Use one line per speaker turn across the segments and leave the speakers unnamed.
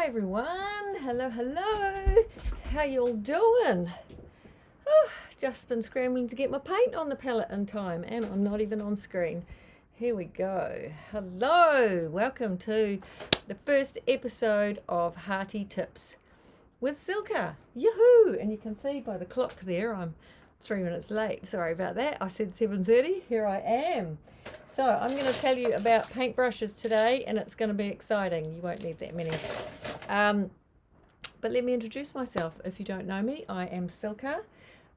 Hi everyone, hello, how you all doing? Oh, just been scrambling to get my paint on the palette in time and I'm not even on screen. Here we go. Hello, welcome to the first episode of Hearty Tips with Silka. Yahoo! And you can see by the clock there I'm 3 minutes late. Sorry about that. I said 7:30. Here I am. So I'm going to tell you about paintbrushes today, and it's going to be exciting. You won't need that many. But let me introduce myself. If you don't know me, I am Silka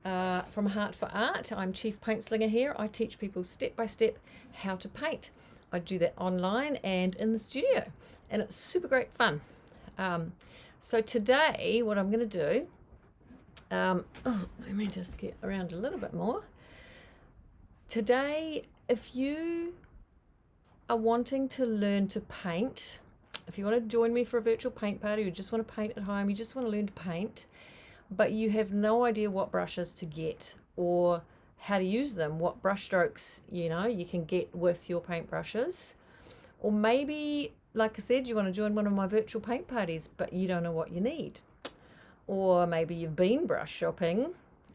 from Heart for Art. I'm Chief Paint Slinger here. I teach people step by step how to paint. I do that online and in the studio, and it's super great fun. So today, what I'm going to do, let me just get around a little bit more. Today, if you are wanting to learn to paint, if you want to join me for a virtual paint party, you just want to paint at home, you just want to learn to paint, but you have no idea what brushes to get or how to use them, what brush strokes, you can get with your paintbrushes. Or maybe, like I said, you want to join one of my virtual paint parties, but you don't know what you need. Or maybe you've been brush shopping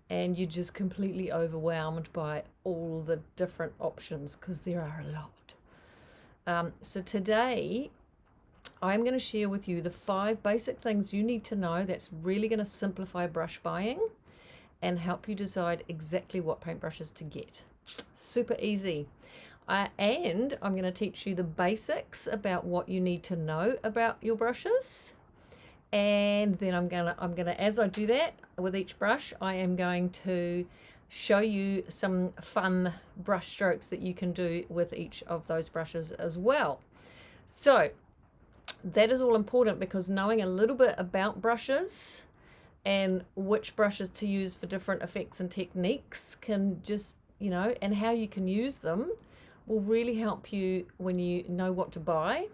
and you're just completely overwhelmed by all the different options, because there are a lot. So today, I'm going to share with you the 5 basic things you need to know that's really going to simplify brush buying and help you decide exactly what paintbrushes to get. Super easy. And I'm going to teach you the basics about what you need to know about your brushes. And then I'm gonna, as I do that with each brush, I am going to show you some fun brush strokes that you can do with each of those brushes as well. So that is all important, because knowing a little bit about brushes and which brushes to use for different effects and techniques can just, and how you can use them will really help you when you know what to buy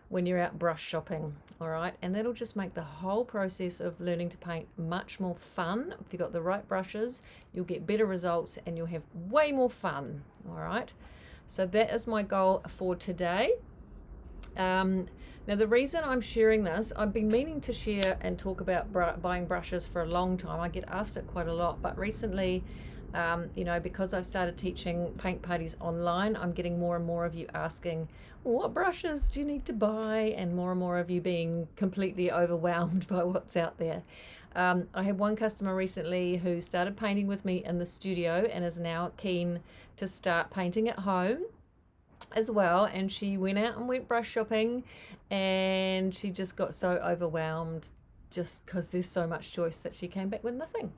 when you're out brush shopping, all right? And that'll just make the whole process of learning to paint much more fun. If you've got the right brushes, you'll get better results and you'll have way more fun, all right? So that is my goal for today. Now, the reason I'm sharing this, I've been meaning to share and talk about buying brushes for a long time. I get asked it quite a lot, but recently, because I've started teaching paint parties online, I'm getting more and more of you asking, what brushes do you need to buy? And more of you being completely overwhelmed by what's out there. I had one customer recently who started painting with me in the studio and is now keen to start painting at home as well. And she went out and went brush shopping, and she just got so overwhelmed just because there's so much choice that she came back with nothing.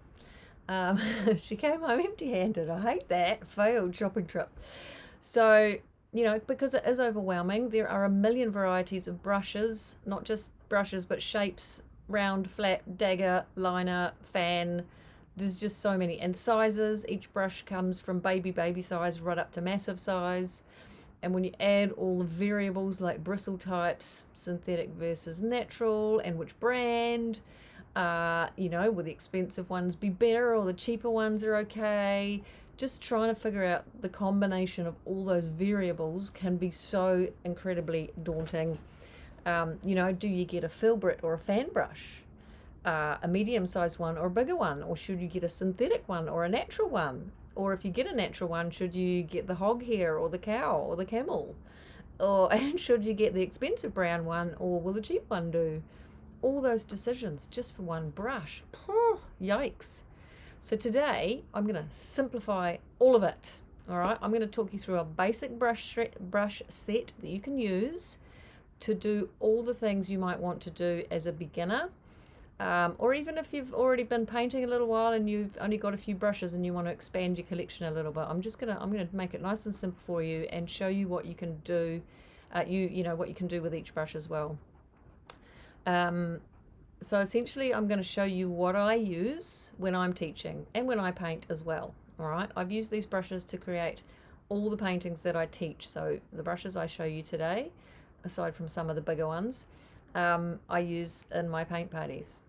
She came home empty-handed. I hate that. Failed shopping trip. So, because it is overwhelming, there are a million varieties of brushes, not just brushes, but shapes, round, flat, dagger, liner, fan. There's just so many. And sizes, each brush comes from baby size right up to massive size. And when you add all the variables like bristle types, synthetic versus natural, and which brand, will the expensive ones be better or the cheaper ones are okay? Just trying to figure out the combination of all those variables can be so incredibly daunting. Do you get a Filbert or a fan brush, a medium-sized one or a bigger one, or should you get a synthetic one or a natural one? Or if you get a natural one, should you get the hog hair or the cow or the camel? And should you get the expensive brown one, or will the cheap one do? All those decisions just for one brush. Yikes. So today I'm going to simplify all of it. All right, I'm going to talk you through a basic brush set that you can use to do all the things you might want to do as a beginner, or even if you've already been painting a little while and you've only got a few brushes and you want to expand your collection a little bit. I'm going to make it nice and simple for you and show you what you can do. What you can do with each brush as well. So essentially I'm going to show you what I use when I'm teaching and when I paint as well. All right, I've used these brushes to create all the paintings that I teach. So the brushes I show you today, aside from some of the bigger ones, I use in my paint parties.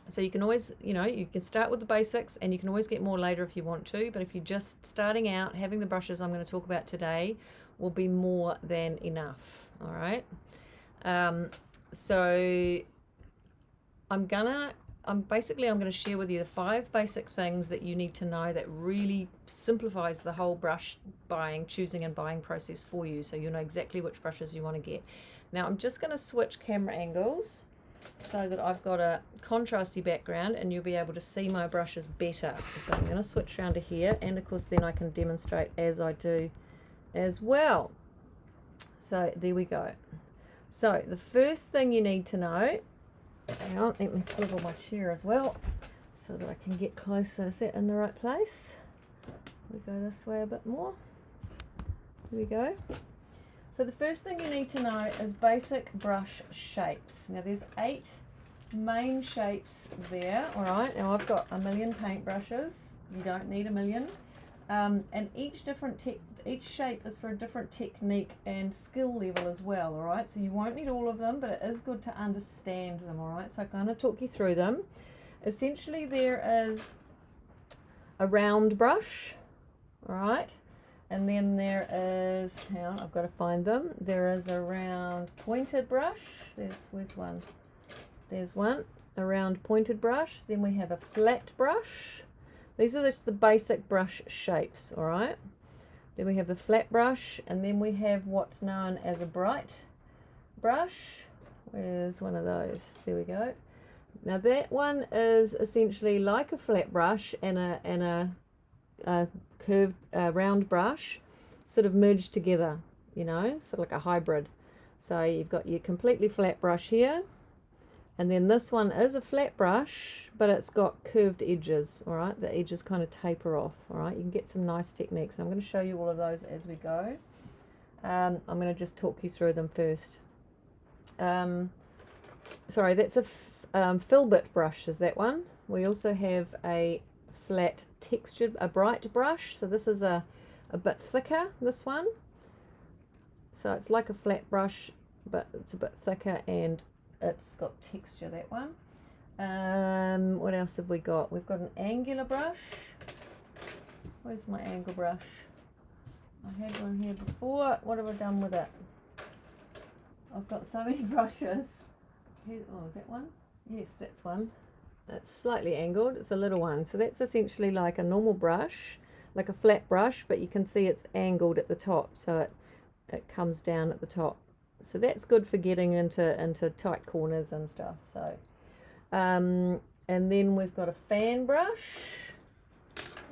So you can always, you can start with the basics and you can always get more later if you want to. But if you're just starting out, having the brushes I'm going to talk about today will be more than enough. All right. So I'm gonna share with you the 5 basic things that you need to know that really simplifies the whole brush choosing and buying process for you, so you know exactly which brushes you want to get. Now I'm just going to switch camera angles so that I've got a contrasty background and you'll be able to see my brushes better. So I'm going to switch around to here, and of course then I can demonstrate as I do as well. So there we go. So the first thing you need to know, hang on, let me swivel my chair as well so that I can get closer. Is that in the right place? We go this way a bit more. Here we go. So the first thing you need to know is basic brush shapes. Now there's 8 main shapes there, all right? Now I've got a million paintbrushes. You don't need a million. And each shape is for a different technique and skill level as well, all right? So you won't need all of them, but it is good to understand them, all right? So I'm going to talk you through them. Essentially there is a round brush, all right? And then there is, hang on, I've got to find them. There is a round pointed brush. Where's one? There's one, a round pointed brush. Then we have a flat brush. These are just the basic brush shapes, all right? Then we have the flat brush, and then we have what's known as a bright brush. Where's one of those? There we go. Now that one is essentially like a flat brush and a curved round brush sort of merged together, you know, sort of like a hybrid. So you've got your completely flat brush here, and then this one is a flat brush, but it's got curved edges, all right? The edges kind of taper off, all right? You can get some nice techniques. I'm going to show you all of those as we go. I'm going to just talk you through them first. Sorry, that's a Filbert brush is that one. We also have a flat textured, a bright brush. So this is a bit thicker, this one. So it's like a flat brush, but it's a bit thicker and it's got texture, that one. What else have we got? We've got an angular brush. Where's my angle brush? I had one here before. What have I done with it? I've got so many brushes. Oh, is that one? Yes, that's one. It's slightly angled. It's a little one. So that's essentially like a normal brush, like a flat brush, but you can see it's angled at the top, so it comes down at the top. So that's good for getting into tight corners and stuff. So, and then we've got a fan brush.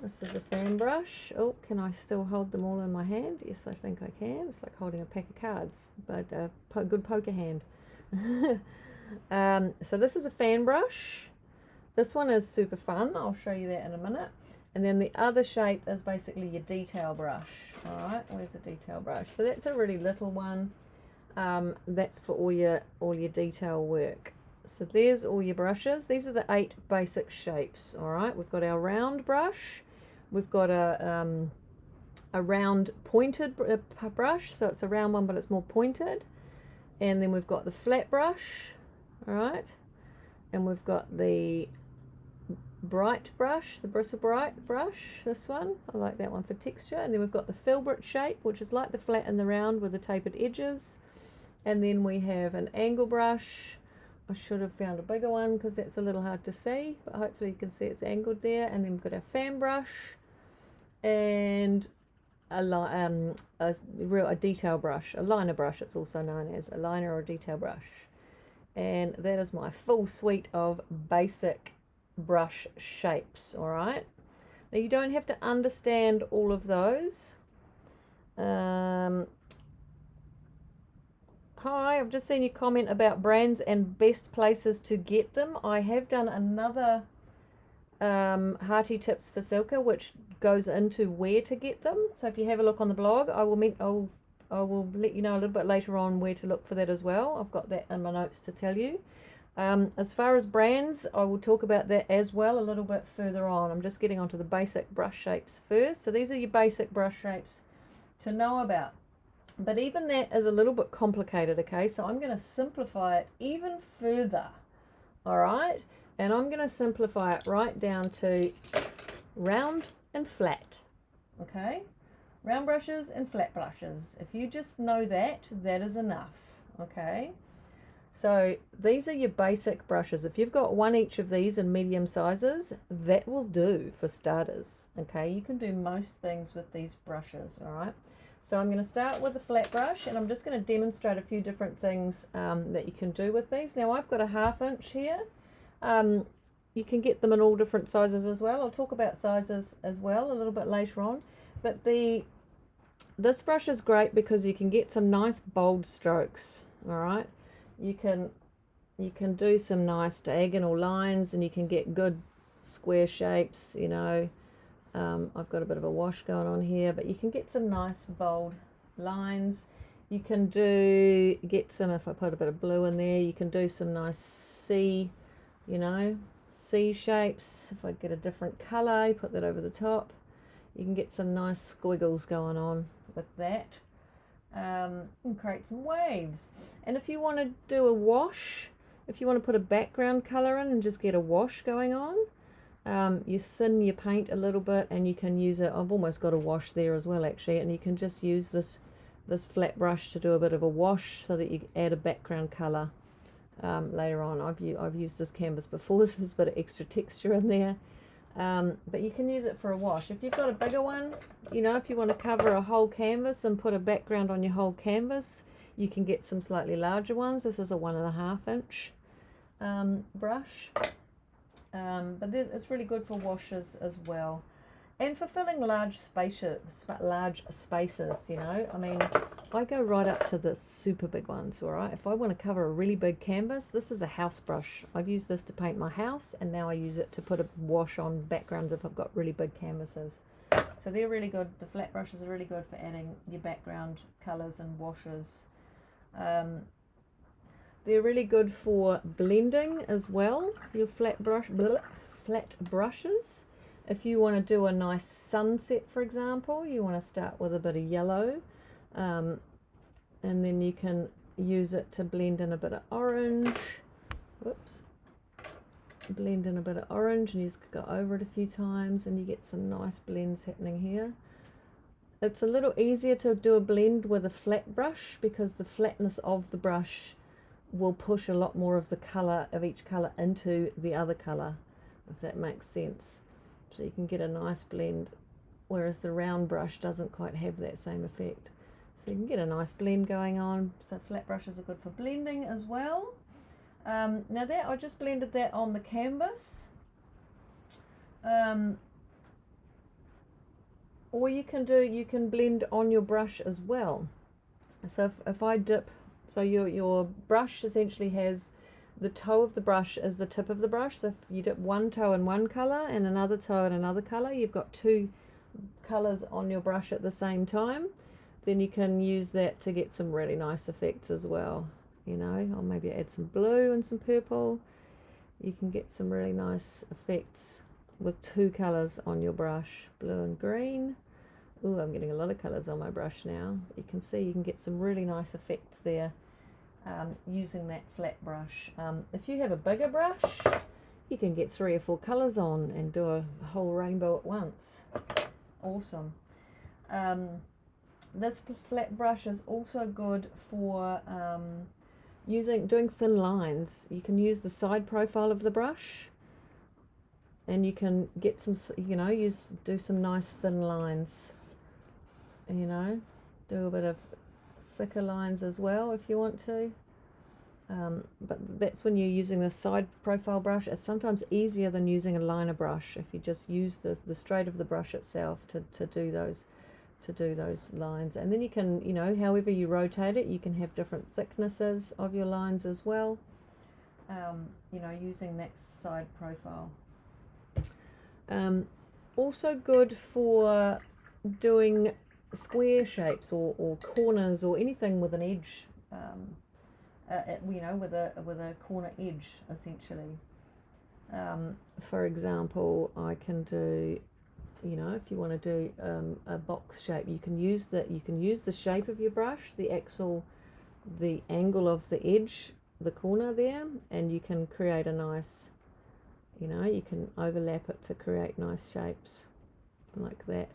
This is a fan brush. Oh, can I still hold them all in my hand? Yes, I think I can. It's like holding a pack of cards, but a good poker hand. So this is a fan brush. This one is super fun. I'll show you that in a minute. And then the other shape is basically your detail brush. All right, where's the detail brush? So that's a really little one. That's for all your detail work. So there's all your brushes. These are the 8 basic shapes. All right, we've got our round brush. We've got a round pointed brush. So it's a round one, but it's more pointed. And then we've got the flat brush. All right, and we've got the bright brush, the Bristle brush, this one. I like that one for texture. And then we've got the Filbert shape, which is like the flat and the round with the tapered edges. And then we have an angle brush. I should have found a bigger one because that's a little hard to see, but hopefully you can see it's angled there. And then we've got our fan brush and a detail brush, a liner brush. It's also known as a liner or a detail brush. And that is my full suite of basic brush shapes, all right? Now you don't have to understand all of those. Hi, I've just seen you comment about brands and best places to get them. I have done another Hearty Tips for Silka, which goes into where to get them. So if you have a look on the blog, I will let you know a little bit later on where to look for that as well. I've got that in my notes to tell you. As far as brands, I will talk about that as well a little bit further on. I'm just getting onto the basic brush shapes first. So these are your basic brush shapes to know about. But even that is a little bit complicated, okay? So I'm going to simplify it even further, all right? And I'm going to simplify it right down to round and flat, okay? Round brushes and flat brushes. If you just know that, that is enough, okay? So these are your basic brushes. If you've got one each of these in medium sizes, that will do for starters. Okay, you can do most things with these brushes, all right? So I'm going to start with a flat brush, and I'm just going to demonstrate a few different things that you can do with these. Now I've got a 1/2 inch here. You can get them in all different sizes as well. I'll talk about sizes as well a little bit later on. But this brush is great because you can get some nice bold strokes, all right? You can do some nice diagonal lines, and you can get good square shapes, you know. I've got a bit of a wash going on here, but you can get some nice bold lines. You can get some, if I put a bit of blue in there, you can do some nice C, you know, C shapes. If I get a different color, put that over the top, you can get some nice squiggles going on with that. And create some waves. And if you want to do a wash, if you want to put a background color in and just get a wash going on, you thin your paint a little bit, and you can use it. I've almost got a wash there as well, actually, and you can just use this flat brush to do a bit of a wash so that you add a background color later on. I've used this canvas before, so there's a bit of extra texture in there. But you can use it for a wash. If you've got a bigger one, you know, if you want to cover a whole canvas and put a background on your whole canvas, you can get some slightly larger ones. This is a 1.5 inch brush. But it's really good for washes as well. And for filling large spaces, you know. I mean, I go right up to the super big ones, all right? If I want to cover a really big canvas, this is a house brush. I've used this to paint my house, and now I use it to put a wash on backgrounds if I've got really big canvases. So they're really good. The flat brushes are really good for adding your background colors and washes. They're really good for blending as well, your flat brushes. If you want to do a nice sunset, for example, you want to start with a bit of yellow, and then you can use it to blend in a bit of orange. Whoops. Blend in a bit of orange, and you just go over it a few times, and you get some nice blends happening here. It's a little easier to do a blend with a flat brush because the flatness of the brush will push a lot more of the color of each color into the other color, if that makes sense. So you can get a nice blend, whereas the round brush doesn't quite have that same effect. So you can get a nice blend going on. So flat brushes are good for blending as well. Now that I just blended that on the canvas. Or you can blend on your brush as well. So if I dip, so your brush essentially has the toe of the brush as the tip of the brush. So if you dip one toe in one color and another toe in another color, you've got two colors on your brush at the same time. Then you can use that to get some really nice effects as well. You know, or maybe add some blue and some purple. You can get some really nice effects with two colors on your brush, blue and green. Ooh, I'm getting a lot of colors on my brush now. You can see you can get some really nice effects there using that flat brush. If you have a bigger brush, you can get 3 or 4 colors on and do a whole rainbow at once. Awesome. This flat brush is also good for doing thin lines. You can use the side profile of the brush, and you can get some, you know, do some nice thin lines. You know, do a bit of thicker lines as well if you want to. But that's when you're using the side profile brush. It's sometimes easier than using a liner brush if you just use the straight of the brush itself to do those lines. And then you can, you know, however you rotate it, you can have different thicknesses of your lines as well. You know, using that side profile. Also good for doing square shapes or corners or anything with an edge, you know, with a corner edge essentially. For example, I can do, you know, if you want to do a box shape, you can use the shape of your brush, the angle of the edge, the corner there, and you can create a nice, you know, you can overlap it to create nice shapes like that.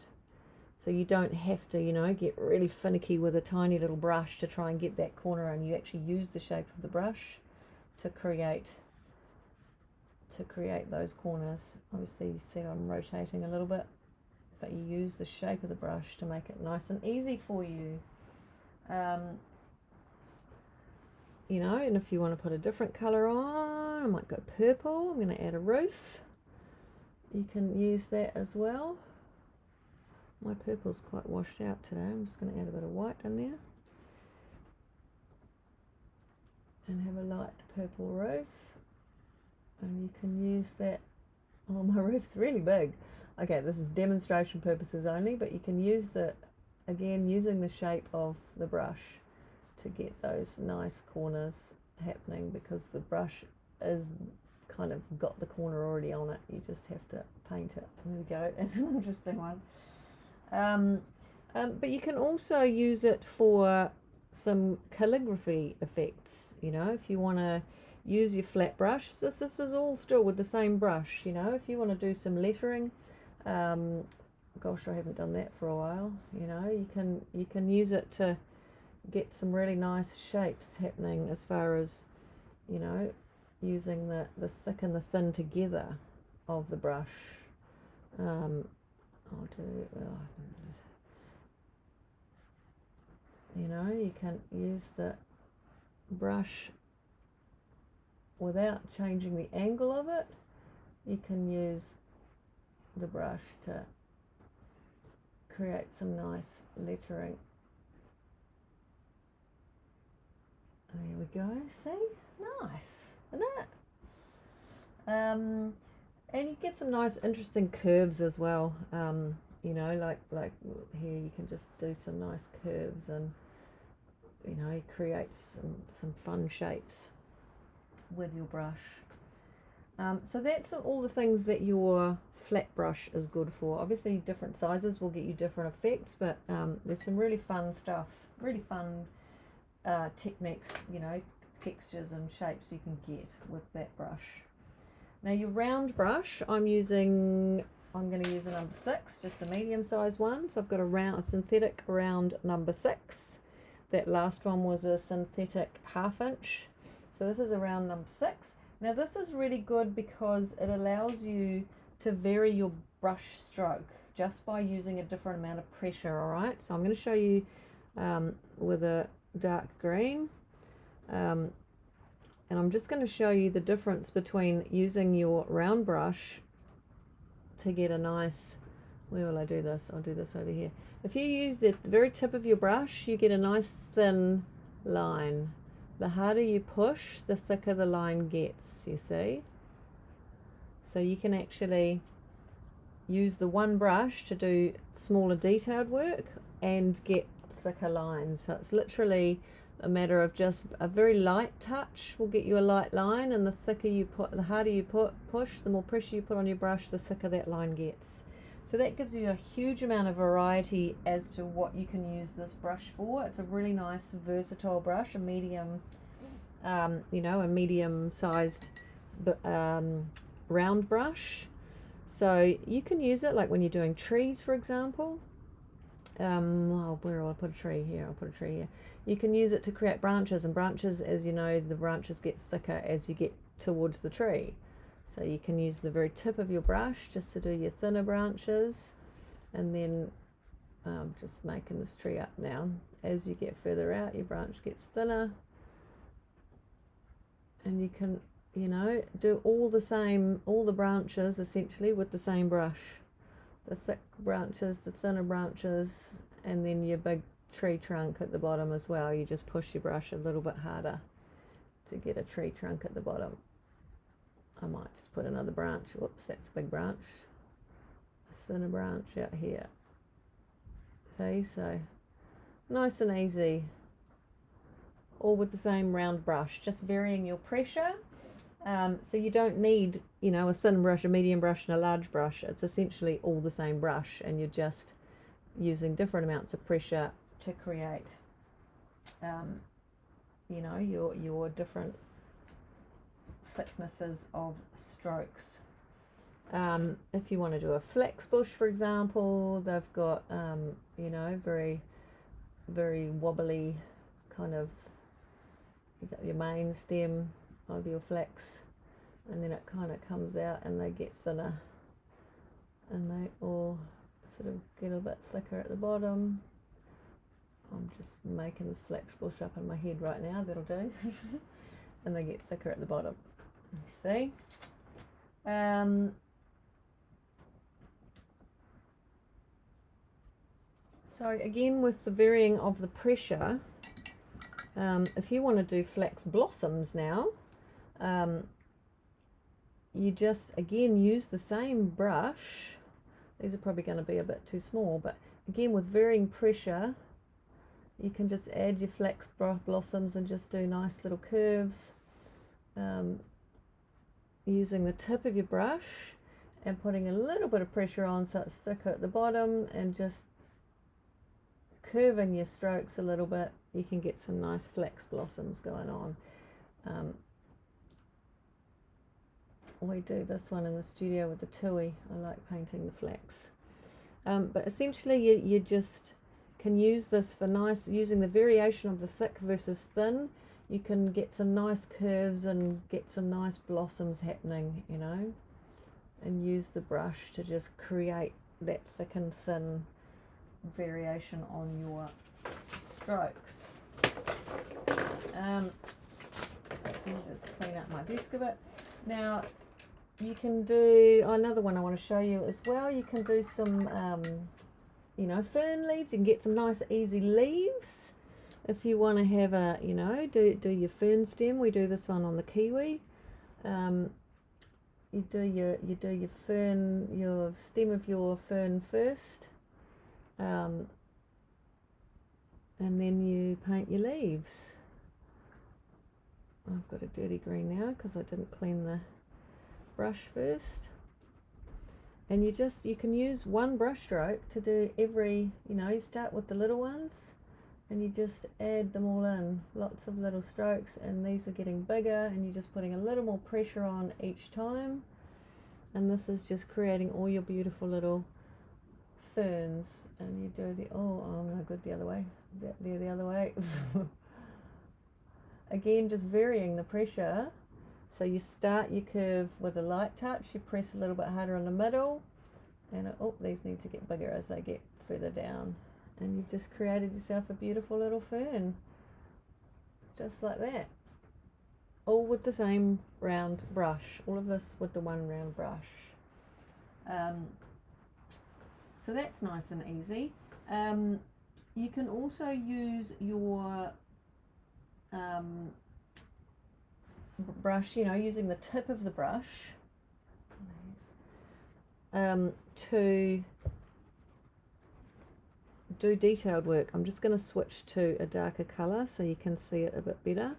So you don't have to, you know, get really finicky with a tiny little brush to try and get that corner, and you actually use the shape of the brush to create those corners. Obviously you see I'm rotating a little bit, but you use the shape of the brush to make it nice and easy for you. You know, and if you want to put a different colour on, I might go purple. I'm going to add a roof. You can use that as well. My purple's quite washed out today. I'm just going to add a bit of white in there. And have a light purple roof. And you can use that. Oh, my roof's really big. Okay, this is demonstration purposes only, but you can use again, using the shape of the brush to get those nice corners happening, because the brush is kind of got the corner already on it. You just have to paint it. There we go. That's an interesting one. But you can also use it for some calligraphy effects. You know, if you want to use your flat brush, this is all still with the same brush. You know, if you want to do some lettering, gosh, I haven't done that for a while. You know, you can use it to get some really nice shapes happening, as far as, you know, using the thick and the thin together of the brush. I'll do, you know, you can use the brush without changing the angle of it. You can use the brush to create some nice lettering. There we go, see? Nice, isn't it? And you get some nice interesting curves as well. You know, like here you can just do some nice curves, and, you know, create some fun shapes with your brush. So that's all the things that your flat brush is good for. Obviously different sizes will get you different effects, but there's some really fun stuff, really fun techniques, you know, textures and shapes you can get with that brush. Now your round brush, I'm going to use a number 6, just a medium sized one. So I've got a synthetic round number 6. That last one was a synthetic 1/2 inch. So this is a round number 6. Now this is really good because it allows you to vary your brush stroke just by using a different amount of pressure, all right? So I'm going to show you with a dark green. And I'm just going to show you the difference between using your round brush to get a nice, where will I do this? I'll do this over here. If you use the very tip of your brush, you get a nice thin line. The harder you push, the thicker the line gets, you see? So you can actually use the one brush to do smaller detailed work and get thicker lines. So it's literally a matter of just a very light touch will get you a light line, and the thicker you put, the harder you push, the more pressure you put on your brush, the thicker that line gets. So that gives you a huge amount of variety as to what you can use this brush for. It's a really nice versatile brush, a medium, you know, a medium sized round brush. So you can use it like when you're doing trees, for example. Oh, where will I put a tree? Here, I'll put a tree here. You can use it to create branches, and branches, as you know, the branches get thicker as you get towards the tree. So you can use the very tip of your brush just to do your thinner branches, and then just making this tree up now. As you get further out, your branch gets thinner, and you can, you know, do all the branches essentially with the same brush. The thick branches, the thinner branches, and then your big tree trunk at the bottom as well. You just push your brush a little bit harder to get a tree trunk at the bottom. I might just put another branch. Whoops, that's a big branch. A thinner branch out here. See, so nice and easy. All with the same round brush, just varying your pressure. So you don't need, you know, a thin brush, a medium brush, and a large brush. It's essentially all the same brush, and you're just using different amounts of pressure to create, you know, your different thicknesses of strokes. If you want to do a flax bush, for example, they've got, you know, very, very wobbly kind of, you got your main stem of your flax, and then it kind of comes out and they get thinner, and they all sort of get a bit thicker at the bottom. I'm just making this flax bush up in my head right now, that'll do. And they get thicker at the bottom, you see. So again, with the varying of the pressure, if you want to do flax blossoms now, you just again use the same brush. These are probably going to be a bit too small, but again with varying pressure, you can just add your flax blossoms and just do nice little curves, using the tip of your brush and putting a little bit of pressure on so it's thicker at the bottom, and just curving your strokes a little bit. You can get some nice flax blossoms going on. We do this one in the studio with the tui. I like painting the flax. But essentially you just can use this for nice, using the variation of the thick versus thin, you can get some nice curves and get some nice blossoms happening, you know, and use the brush to just create that thick and thin variation on your strokes. Let me just clean up my desk a bit. Now you can do another one I want to show you as well. You can do some you know, fern leaves. You can get some nice easy leaves if you want to have a, you know, do your fern stem. We do this one on the kiwi. You do your fern, your stem of your fern first, and then you paint your leaves. I've got a dirty green now because I didn't clean the brush first. And you can use one brush stroke to do every, you know, you start with the little ones and you just add them all in, lots of little strokes, and these are getting bigger and you're just putting a little more pressure on each time, and this is just creating all your beautiful little ferns. And you do the, oh no good, the other way, the other way. Again, just varying the pressure. So you start your curve with a light touch, you press a little bit harder in the middle, and oh, these need to get bigger as they get further down. And you've just created yourself a beautiful little fern, just like that. All with the same round brush, all of this with the one round brush. So that's nice and easy. You can also use your brush, you know, using the tip of the brush to do detailed work. I'm just going to switch to a darker colour so you can see it a bit better.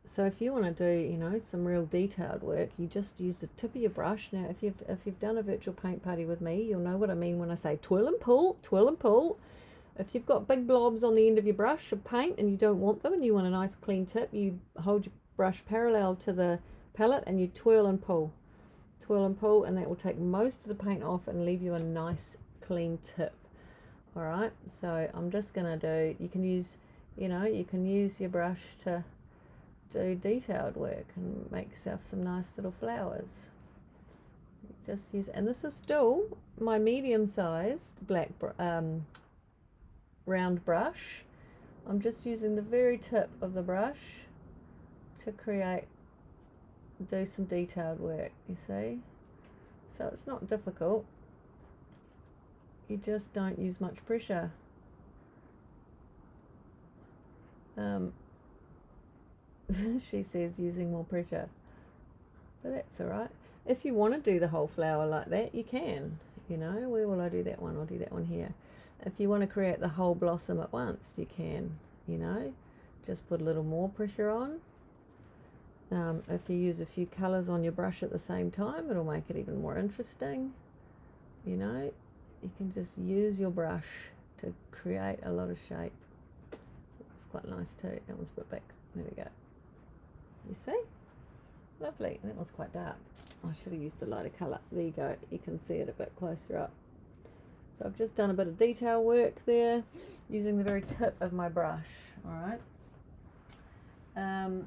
So if you want to do, you know, some real detailed work, you just use the tip of your brush. Now if you've done a virtual paint party with me, you'll know what I mean when I say twirl and pull, twirl and pull. If you've got big blobs on the end of your brush of paint and you don't want them and you want a nice clean tip, you hold your brush parallel to the palette and you twirl and pull, and that will take most of the paint off and leave you a nice clean tip. All right, so I'm just gonna do, you can use, you know, you can use your brush to do detailed work and make yourself some nice little flowers. Just use, and this is still my medium-sized black round brush. I'm just using the very tip of the brush to do some detailed work, you see. So it's not difficult. You just don't use much pressure. She says using more pressure, but that's all right. If you want to do the whole flower like that, you can, you know. Where will I do that one? I'll do that one here. If you want to create the whole blossom at once, you can, you know, just put a little more pressure on. If you use a few colours on your brush at the same time, it'll make it even more interesting, you know. You can just use your brush to create a lot of shape. It's quite nice too. That one's a bit big. There we go. You see? Lovely. That one's quite dark. I should have used a lighter colour. There you go. You can see it a bit closer up. So I've just done a bit of detail work there using the very tip of my brush. All right. Or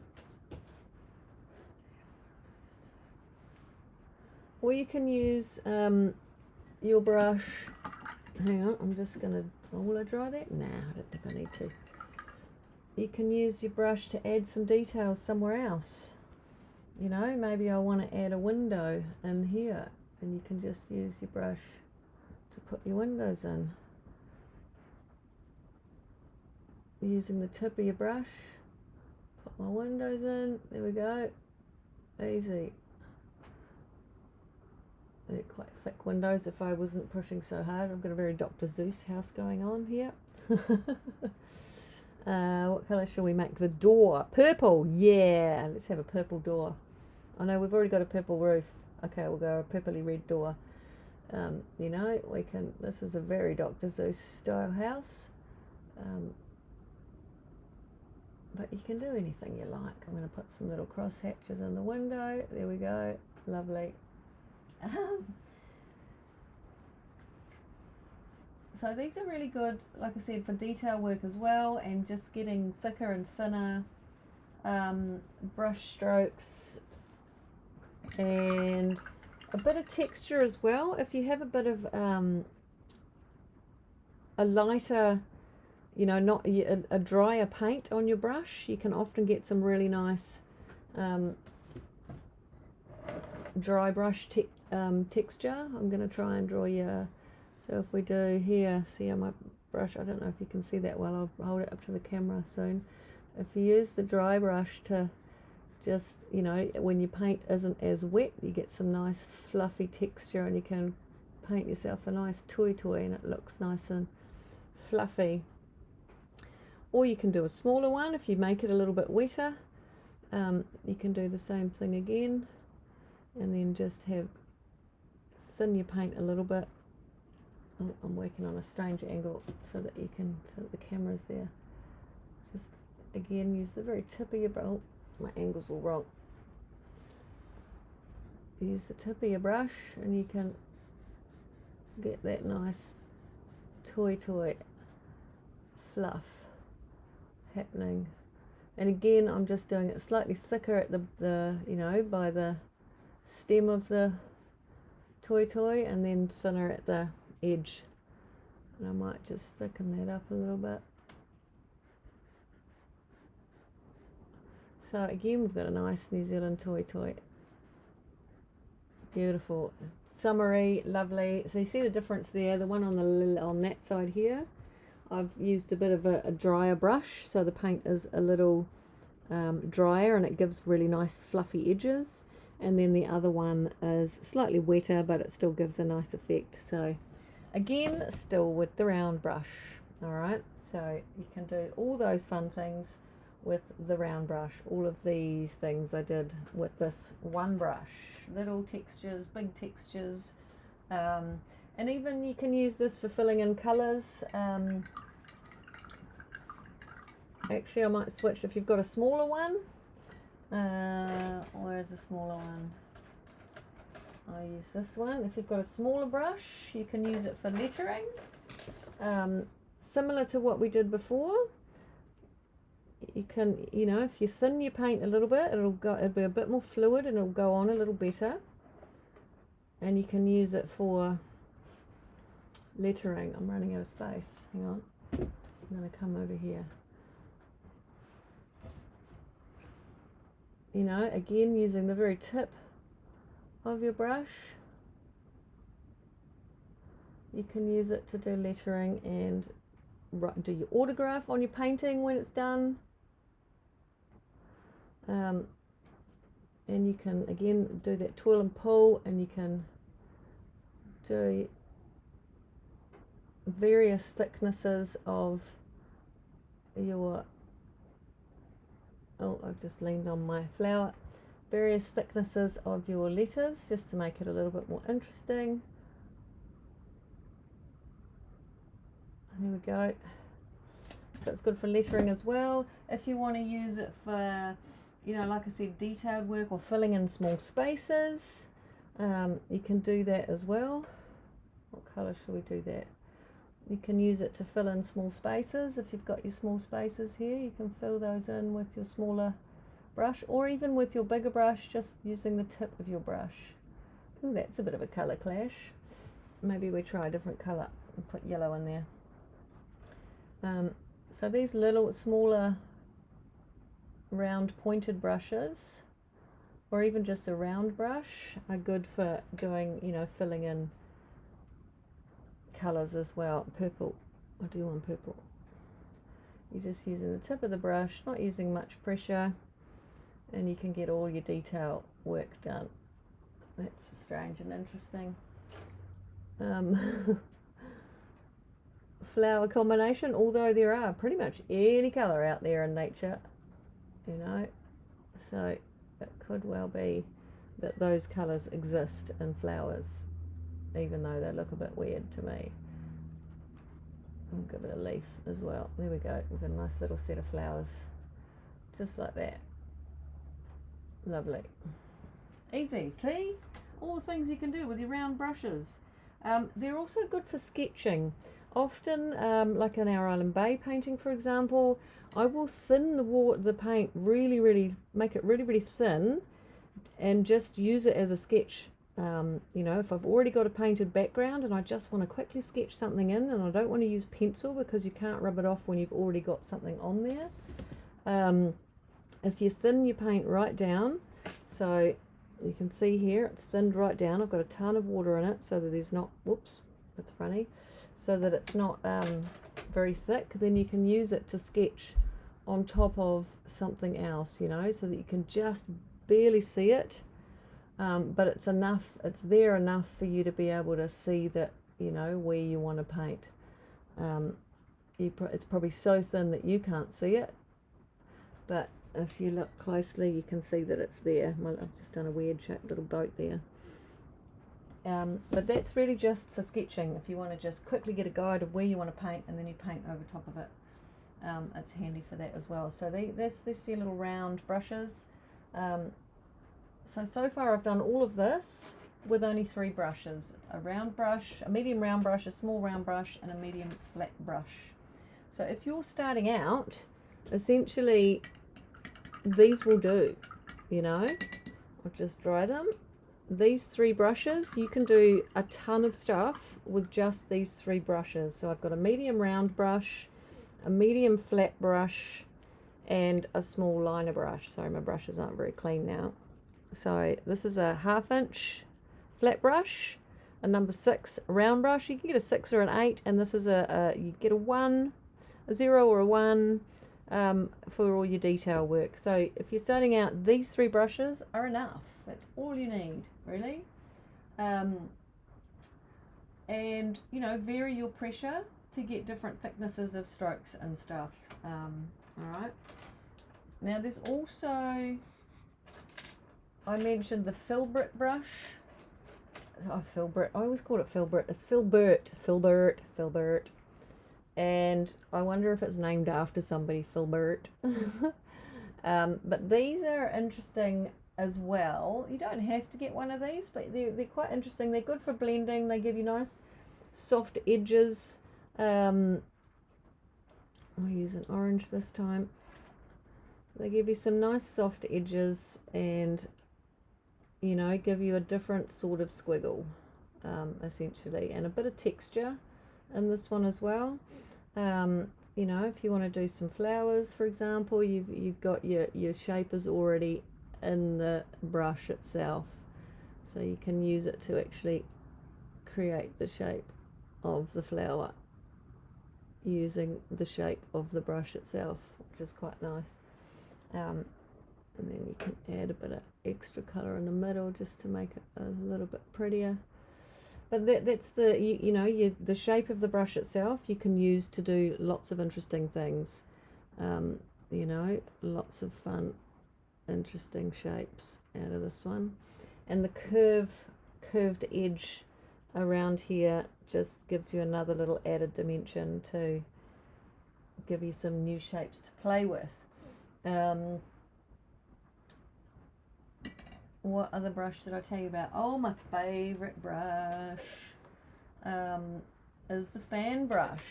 you can use your brush. Hang on, I'm just gonna, will I dry that? Nah, I don't think I need to. You can use your brush to add some details somewhere else. You know, maybe I want to add a window in here, and you can just use your brush to put your windows in. Using the tip of your brush, put my windows in, there we go, easy. They're quite thick windows if I wasn't pushing so hard. I've got a very Dr. Seuss house going on here. What colour shall we make the door? Purple, yeah, let's have a purple door. I know we've already got a purple roof. Okay, we'll go a purpley red door. You know, we can, this is a very Dr. Seuss style house. But you can do anything you like. I'm going to put some little cross hatches in the window. There we go, lovely. So these are really good, like I said, for detail work as well, and just getting thicker and thinner brush strokes, and a bit of texture as well. If you have a bit of a lighter, you know, not a drier paint on your brush, you can often get some really nice dry brush texture. I'm going to try and draw you. So if we do here, see how my brush, I don't know if you can see that well, I'll hold it up to the camera soon. If you use the dry brush to just, you know, when your paint isn't as wet, you get some nice fluffy texture, and you can paint yourself a nice toy and it looks nice and fluffy. Or you can do a smaller one if you make it a little bit wetter. You can do the same thing again, and then just have thin your paint a little bit. Oh, I'm working on a strange angle so that you can, so that the camera's there. Just again use the very tip of your brush. Oh, my angle's all wrong. Use the tip of your brush, and you can get that nice toy fluff happening. And again, I'm just doing it slightly thicker at the you know, by the stem of the toy, and then thinner at the edge. And I might just thicken that up a little bit. So again, we've got a nice New Zealand toy. Beautiful, summery, lovely. So you see the difference there. The one on that side here, I've used a bit of a drier brush, so the paint is a little drier, and it gives really nice fluffy edges. And then the other one is slightly wetter, but it still gives a nice effect. So again, still with the round brush. All right, so you can do all those fun things with the round brush. All of these things I did with this one brush. Little textures, big textures, and even you can use this for filling in colours. Actually, I might switch if you've got a smaller one. Where's the smaller one? I use this one. If you've got a smaller brush, you can use it for lettering. Similar to what we did before. You can, you know, if you thin your paint a little bit, it'll be a bit more fluid, and it'll go on a little better. And you can use it for lettering. I'm running out of space. Hang on. I'm going to come over here. You know, again, using the very tip of your brush, you can use it to do lettering and do your autograph on your painting when it's done. And you can again do that twirl and pull, and you can do various thicknesses of your, oh, I've just leaned on my flower, various thicknesses of your letters, just to make it a little bit more interesting. There we go. So it's good for lettering as well. If you want to use it for, you know, like I said, detailed work or filling in small spaces, you can do that as well. What colour should we do that? You can use it to fill in small spaces. If you've got your small spaces here, you can fill those in with your smaller brush, or even with your bigger brush, just using the tip of your brush. Ooh, that's a bit of a colour clash. Maybe we try a different colour and put yellow in there. So these little smaller round pointed brushes, or even just a round brush, are good for doing, you know, filling in colours as well. Purple, I do want purple. You're just using the tip of the brush, not using much pressure, and you can get all your detail work done. That's strange and interesting. Flower combination, although there are pretty much any colour out there in nature, you know, so it could well be that those colours exist in flowers, even though they look a bit weird to me. I'll give it a leaf as well. There we go. We've got a nice little set of flowers, just like that. Lovely. Easy. See? All the things you can do with your round brushes. They're also good for sketching. Often, like in our Island Bay painting, for example, I will thin the paint really, make it really thin, and just use it as a sketch. You know, if I've already got a painted background and I just want to quickly sketch something in, and I don't want to use pencil because you can't rub it off when you've already got something on there. If you thin your paint right down, so you can see here it's thinned right down. I've got a ton of water in it so that there's not, whoops, that's funny, so that it's not very thick. Then you can use it to sketch on top of something else, you know, so that you can just barely see it. But it's enough, it's there enough for you to be able to see that, you know, where you want to paint. It's probably so thin that you can't see it, but if you look closely you can see that it's there. I've just done a weird shaped little boat there. But that's really just for sketching. If you want to just quickly get a guide of where you want to paint and then you paint over top of it, it's handy for that as well. So this your little round brushes. So far I've done all of this with only 3 brushes. A round brush, a medium round brush, a small round brush, and a medium flat brush. So if you're starting out, essentially these will do, you know. I'll just dry them. These 3 brushes, you can do a ton of stuff with just these 3 brushes. So I've got a medium round brush, a medium flat brush, and a small liner brush. Sorry, my brushes aren't very clean now. So this is a 1/2 inch flat brush, a number 6 round brush. You can get a 6 or an 8, and this is you get a 1, a 0 or a 1 for all your detail work. So if you're starting out, these 3 brushes are enough. That's all you need, really. And you know, vary your pressure to get different thicknesses of strokes and stuff. All right. Now there's also, I mentioned the Filbert brush. Oh, Filbert. I always call it Filbert. It's Filbert. Filbert. And I wonder if it's named after somebody, Filbert. But these are interesting as well. You don't have to get one of these, but they're quite interesting. They're good for blending. They give you nice soft edges. I'll use an orange this time. They give you some nice soft edges and, you know, give you a different sort of squiggle, essentially, and a bit of texture in this one as well. You know, if you want to do some flowers, for example, you've got your shapers already in the brush itself, so you can use it to actually create the shape of the flower using the shape of the brush itself, which is quite nice. And then you can add a bit of extra colour in the middle just to make it a little bit prettier. But that's the, you know, the shape of the brush itself you can use to do lots of interesting things. You know, lots of fun, interesting shapes out of this one. And the curved edge around here just gives you another little added dimension to give you some new shapes to play with. What other brush did I tell you about? Oh, my favorite brush. is the fan brush.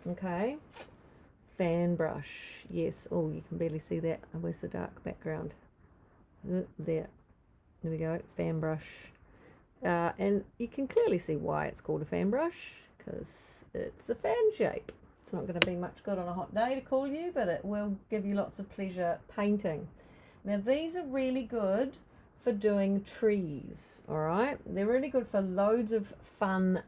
Okay, fan brush. Yes. Oh, you can barely see that. Where's the dark background? There we go. Fan brush. And you can clearly see why it's called a fan brush, because it's a fan shape. It's not going to be much good on a hot day to cool you, but it will give you lots of pleasure painting. Now these are really good for doing trees, all right? They're really good for loads of fun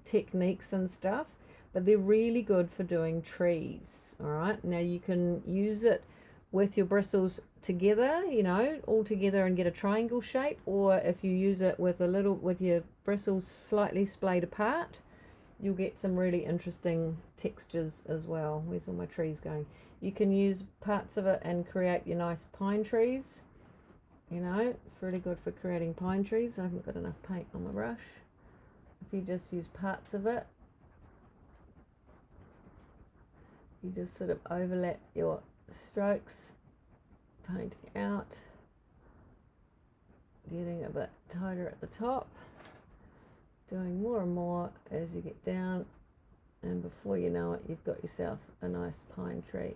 techniques and stuff, but they're really good for doing trees, all right? Now you can use it with your bristles together, you know, all together and get a triangle shape, or if you use it with your bristles slightly splayed apart, you'll get some really interesting textures as well. Where's all my trees going? You can use parts of it and create your nice pine trees. You know, it's really good for creating pine trees. I haven't got enough paint on my brush. If you just use parts of it, you just sort of overlap your strokes, painting out, getting a bit tighter at the top, doing more and more as you get down, and before you know it, you've got yourself a nice pine tree.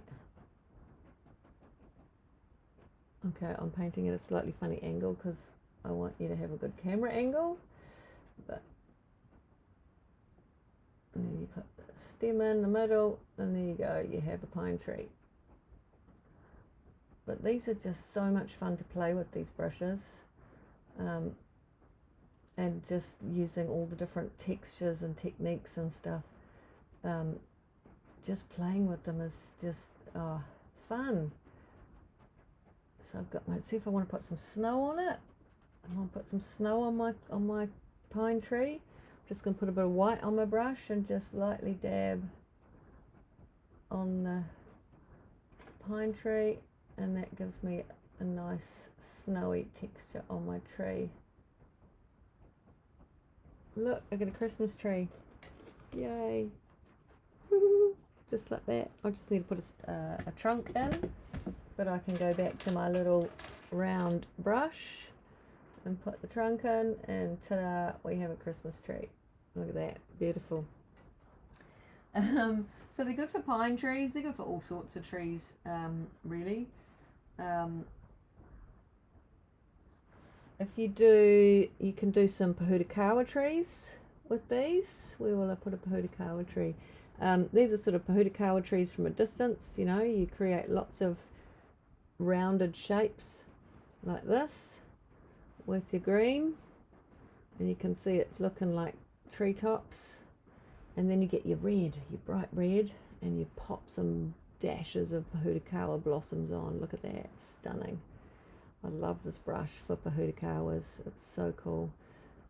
Okay, I'm painting at a slightly funny angle because I want you to have a good camera angle, but and then you put the stem in the middle, and there you go, you have a pine tree. But these are just so much fun to play with, these brushes, and just using all the different textures and techniques and stuff. Just playing with them is just, oh, it's fun. So I've got, let's see if I want to put some snow on it. I want to put some snow on my pine tree. I'm just going to put a bit of white on my brush and just lightly dab on the pine tree, and that gives me a nice snowy texture on my tree. Look, I got a Christmas tree. Yay. Just like that. I just need to put a trunk in, but I can go back to my little round brush and put the trunk in, and ta-da, we have a Christmas tree. Look at that, beautiful. So they're good for pine trees, they're good for all sorts of trees, really. If you can do some pohutukawa trees with these. Where will I put a pohutukawa tree? These are sort of pohutukawa trees from a distance, you know, you create lots of rounded shapes like this with your green, and you can see it's looking like treetops, and then you get your red, your bright red, and you pop some dashes of pohutukawa blossoms on. Look at that, stunning. I love this brush for pohutukawas, it's so cool.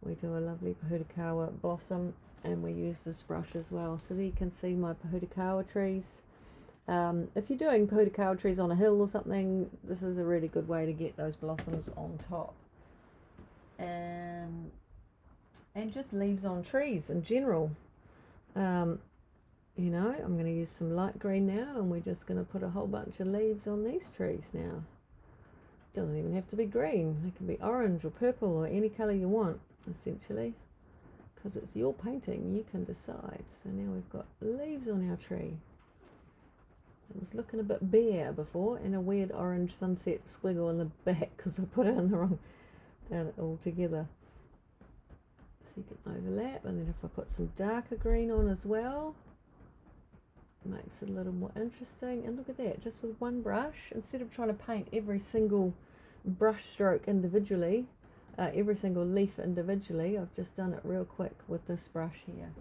We do a lovely pohutukawa blossom, and we use this brush as well. So there you can see my pohutukawa trees. If you're doing pohutukawa trees on a hill or something, this is a really good way to get those blossoms on top. And just leaves on trees in general. You know, I'm going to use some light green now, and we're just going to put a whole bunch of leaves on these trees now. It doesn't even have to be green. It can be orange or purple or any colour you want, essentially, because it's your painting. You can decide. So now we've got leaves on our tree. It was looking a bit bare before, and a weird orange sunset squiggle in the back because I put it in the wrong, all together. So you can overlap, and then if I put some darker green on as well, it makes it a little more interesting. And look at that, just with one brush, instead of trying to paint every single brush stroke individually, every single leaf individually, I've just done it real quick with this brush here.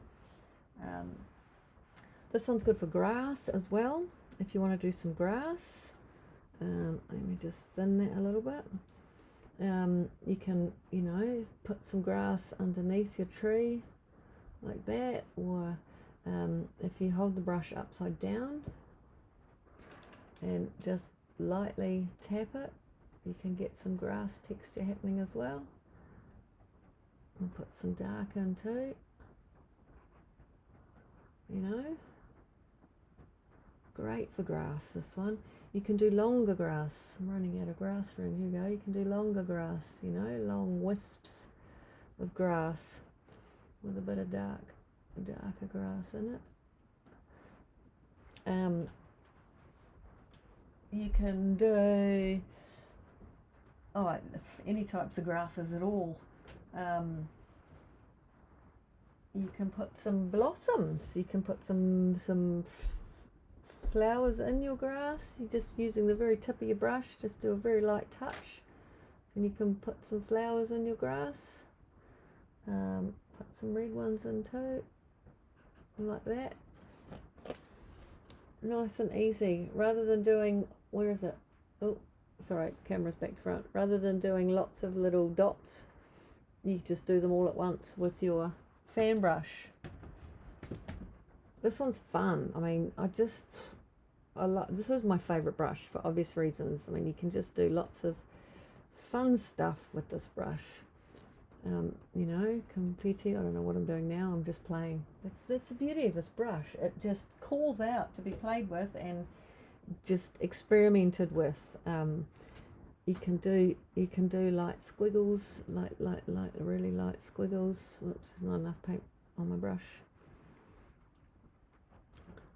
This one's good for grass as well, if you want to do some grass. Let me just thin that a little bit. You can, you know, put some grass underneath your tree like that, or if you hold the brush upside down and just lightly tap it, you can get some grass texture happening as well. And put some dark in too, you know. Great for grass, this one. You can do longer grass. I'm running out of grass room. Here we go. You can do longer grass, you know, long wisps of grass with a bit of dark darker grass in it. You can do any types of grasses at all. You can put some blossoms. You can put some flowers in your grass. You're just using the very tip of your brush. Just do a very light touch, and you can put some flowers in your grass. Put some red ones in too, like that. Nice and easy. Rather than doing, where is it? Oh, sorry, camera's back to front. Rather than doing lots of little dots, you just do them all at once with your fan brush. This one's fun. I mean, this is my favorite brush for obvious reasons. I mean, you can just do lots of fun stuff with this brush. You know, confetti. I don't know what I'm doing now. I'm just playing. That's the beauty of this brush. It just calls out to be played with and just experimented with. You can do light squiggles, like really light squiggles. Whoops, there's not enough paint on my brush.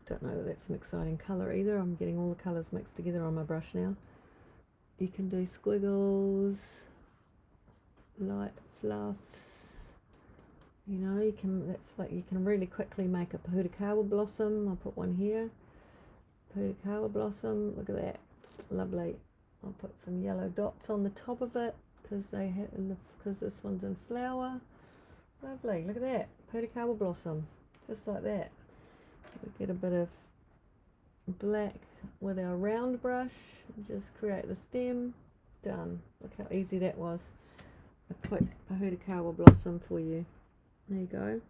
Don't know that that's an exciting colour either. I'm getting all the colours mixed together on my brush now. You can do squiggles, light fluffs. You know, you can really quickly make a Pahudakawa blossom. I'll put one here. Pahudakawa blossom. Look at that, lovely. I'll put some yellow dots on the top of it because this one's in flower. Lovely. Look at that, Pahudakawa blossom, just like that. We get a bit of black with our round brush. Just create the stem. Done. Look how easy that was. A quick Pahudakawa blossom for you. There you go.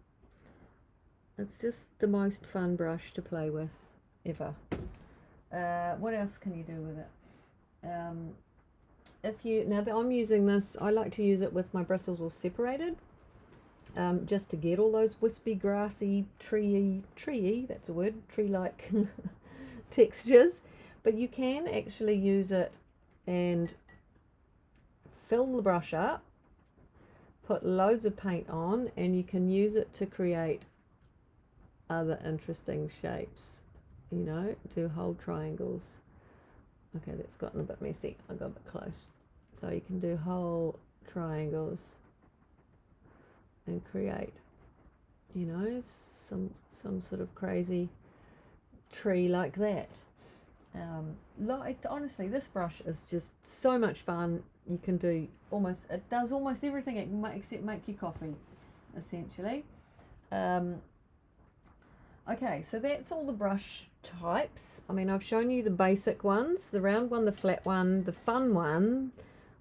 It's just the most fun brush to play with ever. What else can you do with it? Now that I'm using this, I like to use it with my bristles all separated, just to get all those wispy, grassy, tree-y, that's a word, tree-like textures. But you can actually use it and fill the brush up, put loads of paint on, and you can use it to create other interesting shapes. You know, do whole triangles. Okay, that's gotten a bit messy. I got a bit close. So you can do whole triangles and create, you know, some sort of crazy tree like that. Honestly, this brush is just so much fun. You can do it does almost everything except make you coffee, essentially. Okay, so that's all the brush types. I mean, I've shown you the basic ones, the round one, the flat one, the fun one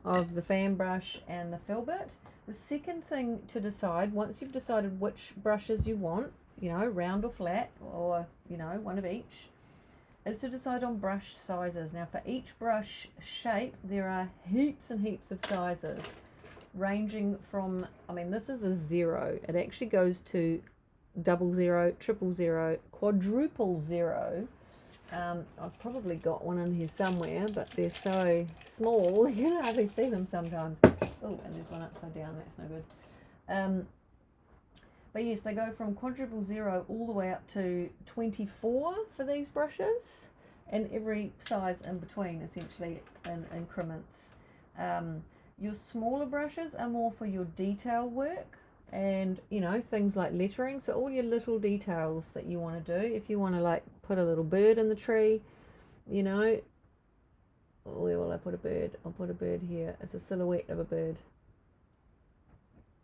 of the fan brush and the Filbert. The second thing to decide, once you've decided which brushes you want, you know, round or flat, or, you know, one of each, is to decide on brush sizes. Now, for each brush shape, there are heaps and heaps of sizes, ranging from, I mean, this is a 0. It actually goes to 00, 000, quadruple 0. I've probably got one in here somewhere, but they're so small you can hardly see them sometimes. Oh, and there's one upside down, that's no good. But yes, they go from quadruple 0 all the way up to 24 for these brushes, and every size in between, essentially, in increments. Your smaller brushes are more for your detail work, and, you know, things like lettering. So all your little details that you want to do, if you want to like put a little bird in the tree, you know, where will I put a bird? I'll put a bird here. It's a silhouette of a bird.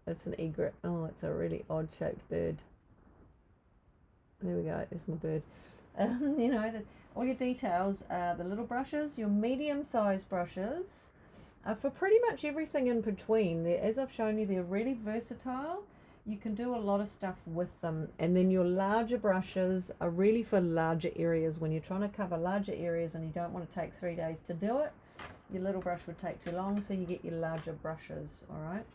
It's an egret. Oh, it's a really odd shaped bird. There we go, there's my bird. You know, all your details are the little brushes. Your medium sized brushes for pretty much everything in between. As I've shown you, they're really versatile. You can do a lot of stuff with them. And then your larger brushes are really for larger areas. When you're trying to cover larger areas and you don't want to take 3 days to do it, your little brush would take too long, so you get your larger brushes. All right.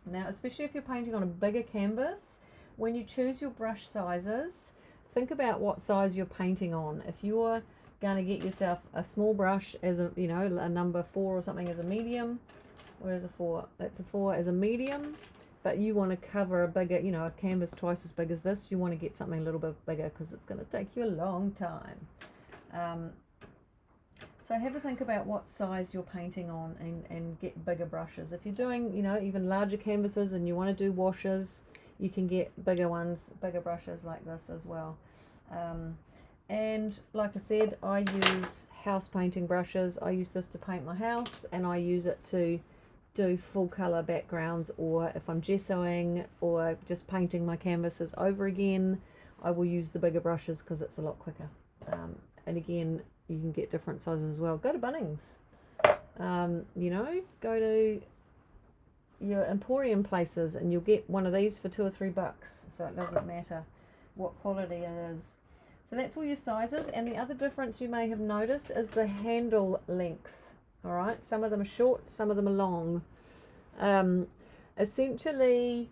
Now, especially if you're painting on a bigger canvas, when you choose your brush sizes, think about what size you're painting on. If you're going to get yourself a small brush as a, you know, a number 4 or something as a medium, or as a 4, that's a 4 as a medium, but you want to cover a bigger, you know, a canvas twice as big as this, you want to get something a little bit bigger because it's going to take you a long time. So have a think about what size you're painting on, and get bigger brushes. If you're doing, you know, even larger canvases and you want to do washes, you can get bigger ones, bigger brushes like this as well. And like I said, I use house painting brushes. I use this to paint my house, and I use it to do full color backgrounds, or if I'm gessoing or just painting my canvases over again, I will use the bigger brushes because it's a lot quicker. And again, you can get different sizes as well. Go to Bunnings, you know, go to your Emporium places and you'll get one of these for $2 or $3, so it doesn't matter what quality it is. So that's all your sizes. And the other difference you may have noticed is the handle length. All right, some of them are short, some of them are long. Essentially,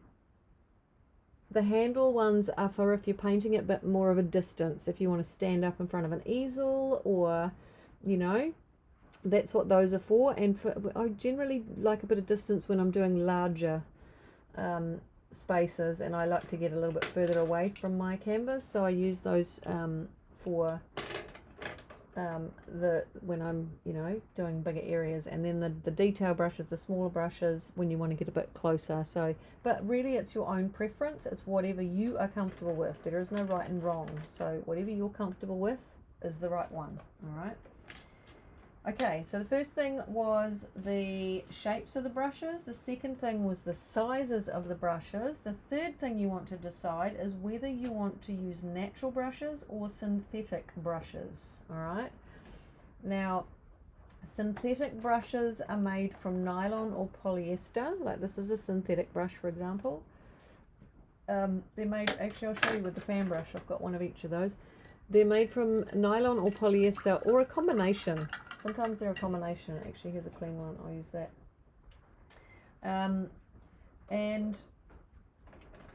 the handle ones are for if you're painting at a bit more of a distance, if you want to stand up in front of an easel, or, you know, that's what those are for. And I generally like a bit of distance when I'm doing larger spaces, and I like to get a little bit further away from my canvas, so I use those for when I'm, you know, doing bigger areas. And then the detail brushes, the smaller brushes, when you want to get a bit closer. So, but really it's your own preference. It's whatever you are comfortable with. There is no right and wrong, so whatever you're comfortable with is the right one. All right. Okay, so the first thing was the shapes of the brushes. The second thing was the sizes of the brushes. The third thing you want to decide is whether you want to use natural brushes or synthetic brushes. All right. Now, synthetic brushes are made from nylon or polyester. Like this is a synthetic brush, for example. They're made, actually I'll show you with the fan brush. I've got one of each of those. They're made from nylon or polyester, or a combination. Sometimes they're a combination. Actually, here's a clean one. I'll use that. And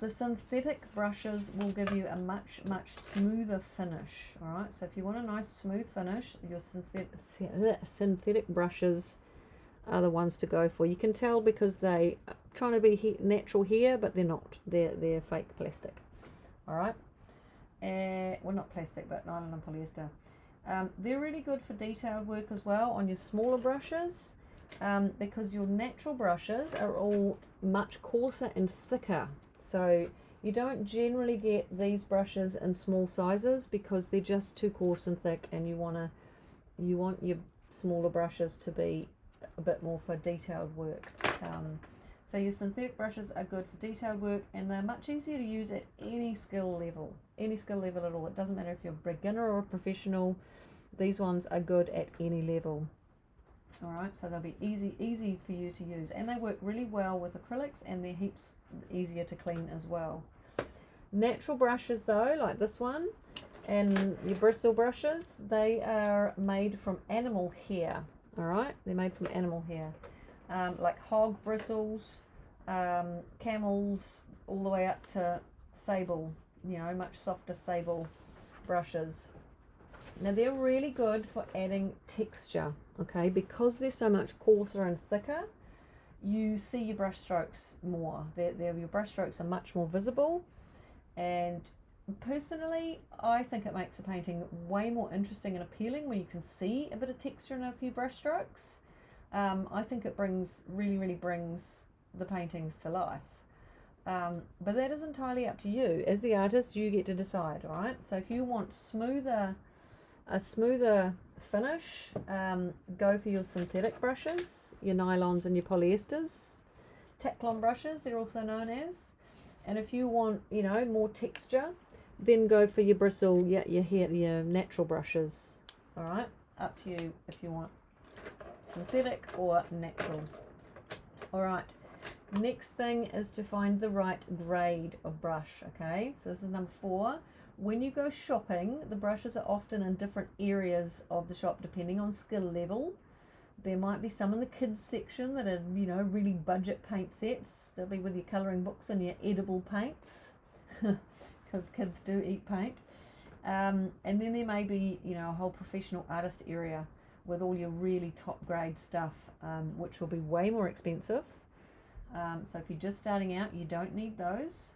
the synthetic brushes will give you a much smoother finish. All right. So if you want a nice smooth finish, your synthetic brushes are the ones to go for. You can tell because they are trying to be natural here, but they're not. They're fake plastic. All right. Well, not plastic, but nylon and polyester. They're really good for detailed work as well on your smaller brushes, because your natural brushes are all much coarser and thicker. So you don't generally get these brushes in small sizes because they're just too coarse and thick, and you want your smaller brushes to be a bit more for detailed work. So your synthetic brushes are good for detailed work, and they're much easier to use at any skill level at all. It doesn't matter if you're a beginner or a professional. These ones are good at any level. All right, so they'll be easy for you to use, and they work really well with acrylics, and they're heaps easier to clean as well. Natural brushes though, like this one and your bristle brushes, they are made from animal hair. All right, they're made from animal hair. Like hog bristles, camels, all the way up to sable, you know, much softer sable brushes. Now they're really good for adding texture, okay, because they're so much coarser and thicker. You see your brush strokes more. Your brush strokes are much more visible, and personally I think it makes a painting way more interesting and appealing when you can see a bit of texture in a few brush strokes. I think it really brings the paintings to life. But that is entirely up to you. As the artist, you get to decide, all right? So if you want a smoother finish, go for your synthetic brushes, your nylons and your polyesters. Taklon brushes, they're also known as. And if you want, you know, more texture, then go for your bristle, your natural brushes. All right, up to you if you want synthetic or natural. All right, next thing is to find the right grade of brush. Okay, so this is number 4. When you go shopping, the brushes are often in different areas of the shop depending on skill level. There might be some in the kids section that are, you know, really budget paint sets. They'll be with your colouring books and your edible paints, because kids do eat paint. And then there may be, you know, a whole professional artist area with all your really top grade stuff, which will be way more expensive. So if you're just starting out, you don't need those.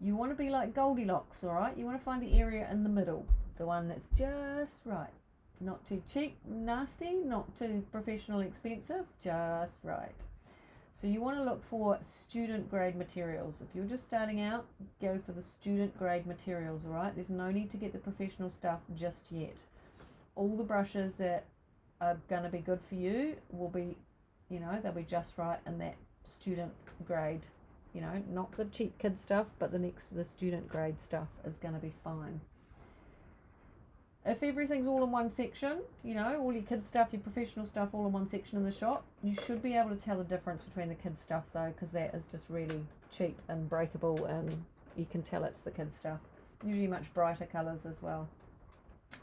You want to be like Goldilocks, all right? You want to find the area in the middle, the one that's just right. Not too cheap, nasty, not too professional, expensive, just right. So you want to look for student grade materials. If you're just starting out, go for the student grade materials, all right? There's no need to get the professional stuff just yet. All the brushes that are going to be good for you will be, you know, they'll be just right in that student grade. You know, not the cheap kid stuff, but the student grade stuff is going to be fine. If everything's all in one section, you know, all your kid stuff, your professional stuff all in one section in the shop, you should be able to tell the difference between the kid stuff though, because that is just really cheap and breakable, and you can tell it's the kid stuff. Usually much brighter colours as well.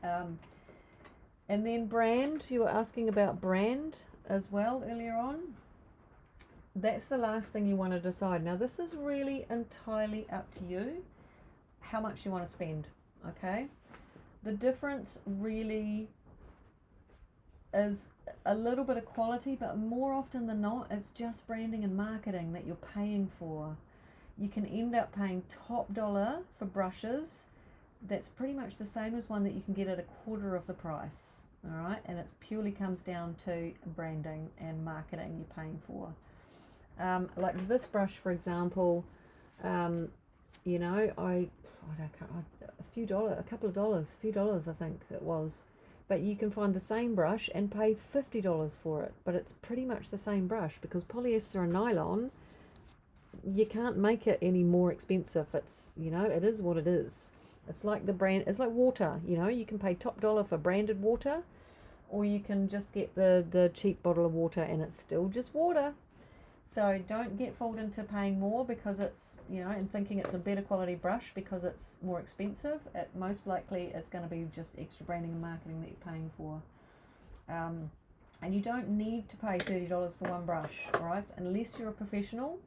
And then brand, you were asking about brand as well earlier on. That's the last thing you want to decide. Now this is really entirely up to you, how much you want to spend, okay? The difference really is a little bit of quality, but more often than not, it's just branding and marketing that you're paying for. You can end up paying top dollar for brushes. That's pretty much the same as one that you can get at a quarter of the price, all right? And it purely comes down to branding and marketing you're paying for. Like this brush, for example, you know, a couple of dollars, I think it was. But you can find the same brush and pay $50 for it. But it's pretty much the same brush, because polyester and nylon, you can't make it any more expensive. It's, you know, it is what it is. It's like the brand, it's like water, you know, you can pay top dollar for branded water, or you can just get the cheap bottle of water and it's still just water. So don't get fooled into paying more because it's, you know, and thinking it's a better quality brush because it's more expensive. Most likely it's going to be just extra branding and marketing that you're paying for. And you don't need to pay $30 for one brush, all right? Unless you're a professional.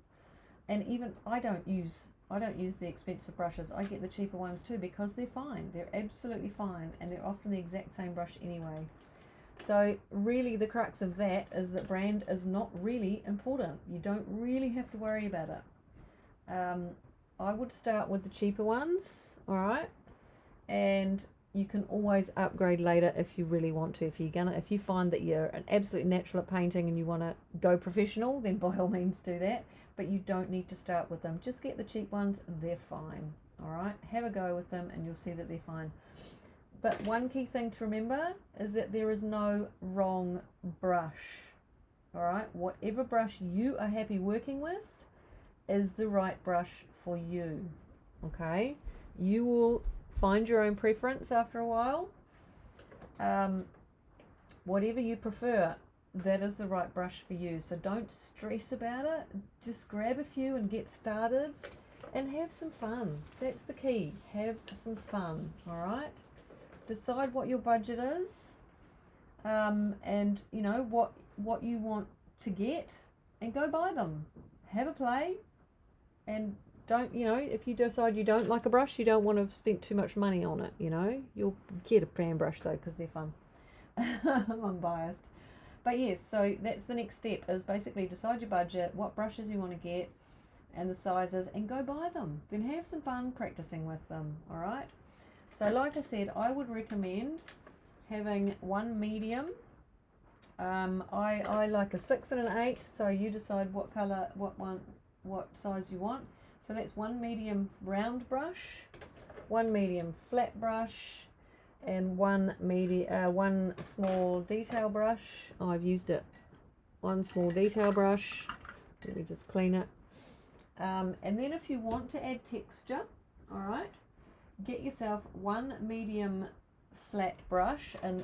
And even I don't use the expensive brushes. I get the cheaper ones too because they're fine. They're absolutely fine, and they're often the exact same brush anyway. So really the crux of that is that brand is not really important. You don't really have to worry about it. I would start with the cheaper ones, all right? And you can always upgrade later if you really want to. If you find that you're an absolute natural at painting and you want to go professional, then by all means do that. But you don't need to start with them. Just get the cheap ones, they're fine, all right? Have a go with them and you'll see that they're fine. But one key thing to remember is that there is no wrong brush, all right? Whatever brush you are happy working with is the right brush for you, okay? You will find your own preference after a while. Whatever you prefer, that is the right brush for you. So don't stress about it. Just grab a few and get started and have some fun. That's the key. Have some fun, all right? Decide what your budget is, and you know what you want to get, and go buy them. Have a play, and don't, you know, if you decide you don't like a brush, you don't want to spend too much money on it, you know, you'll get a fan brush though because they're fun. I'm unbiased, but yes, so that's the next step, is basically decide your budget, what brushes you want to get and the sizes, and go buy them. Then have some fun practicing with them, all right? So like I said, I would recommend having one medium. I like a 6 and an 8, so you decide what color, what size you want. So that's one medium round brush, one medium flat brush, and one small detail brush. Oh, I've used it. One small detail brush. Let me just clean it. And then if you want to add texture, all right, get yourself one medium flat brush, and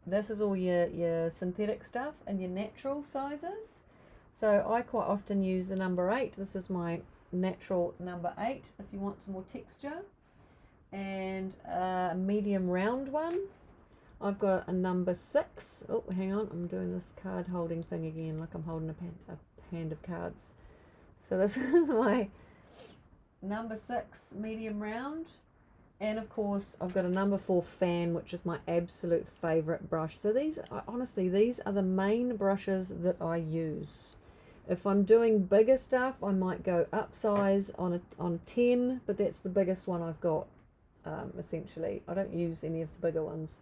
this is all your synthetic stuff and your natural sizes. So I quite often use a number 8. This is my natural number 8 if you want some more texture. And a medium round one. I've got a number 6. Oh, hang on, I'm doing this card holding thing again, like I'm holding a hand of cards. So this is my number 6 medium round, and of course I've got a number 4 fan, which is my absolute favorite brush. So these are the main brushes that I use. If I'm doing bigger stuff, I might go upsize on 10, but that's the biggest one I've got, essentially. I don't use any of the bigger ones.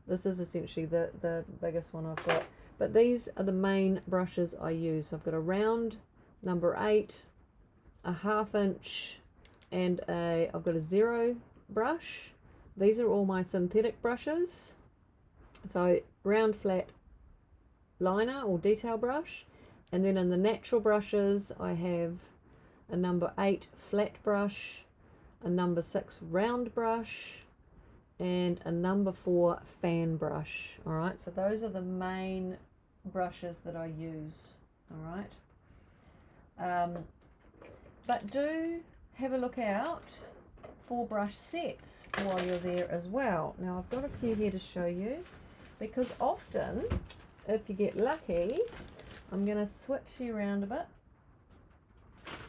This is essentially the biggest one I've got. But these are the main brushes I use. I've got a round number 8, a 1/2 inch, and I've got a 0 brush. These are all my synthetic brushes. So round flat liner or detail brush. And then in the natural brushes, I have a number 8 flat brush, a number 6 round brush, and a number 4 fan brush. All right, so those are the main brushes that I use. All right, but do have a look out for brush sets while you're there as well. Now I've got a few here to show you, because often, if you get lucky, I'm going to switch you around a bit.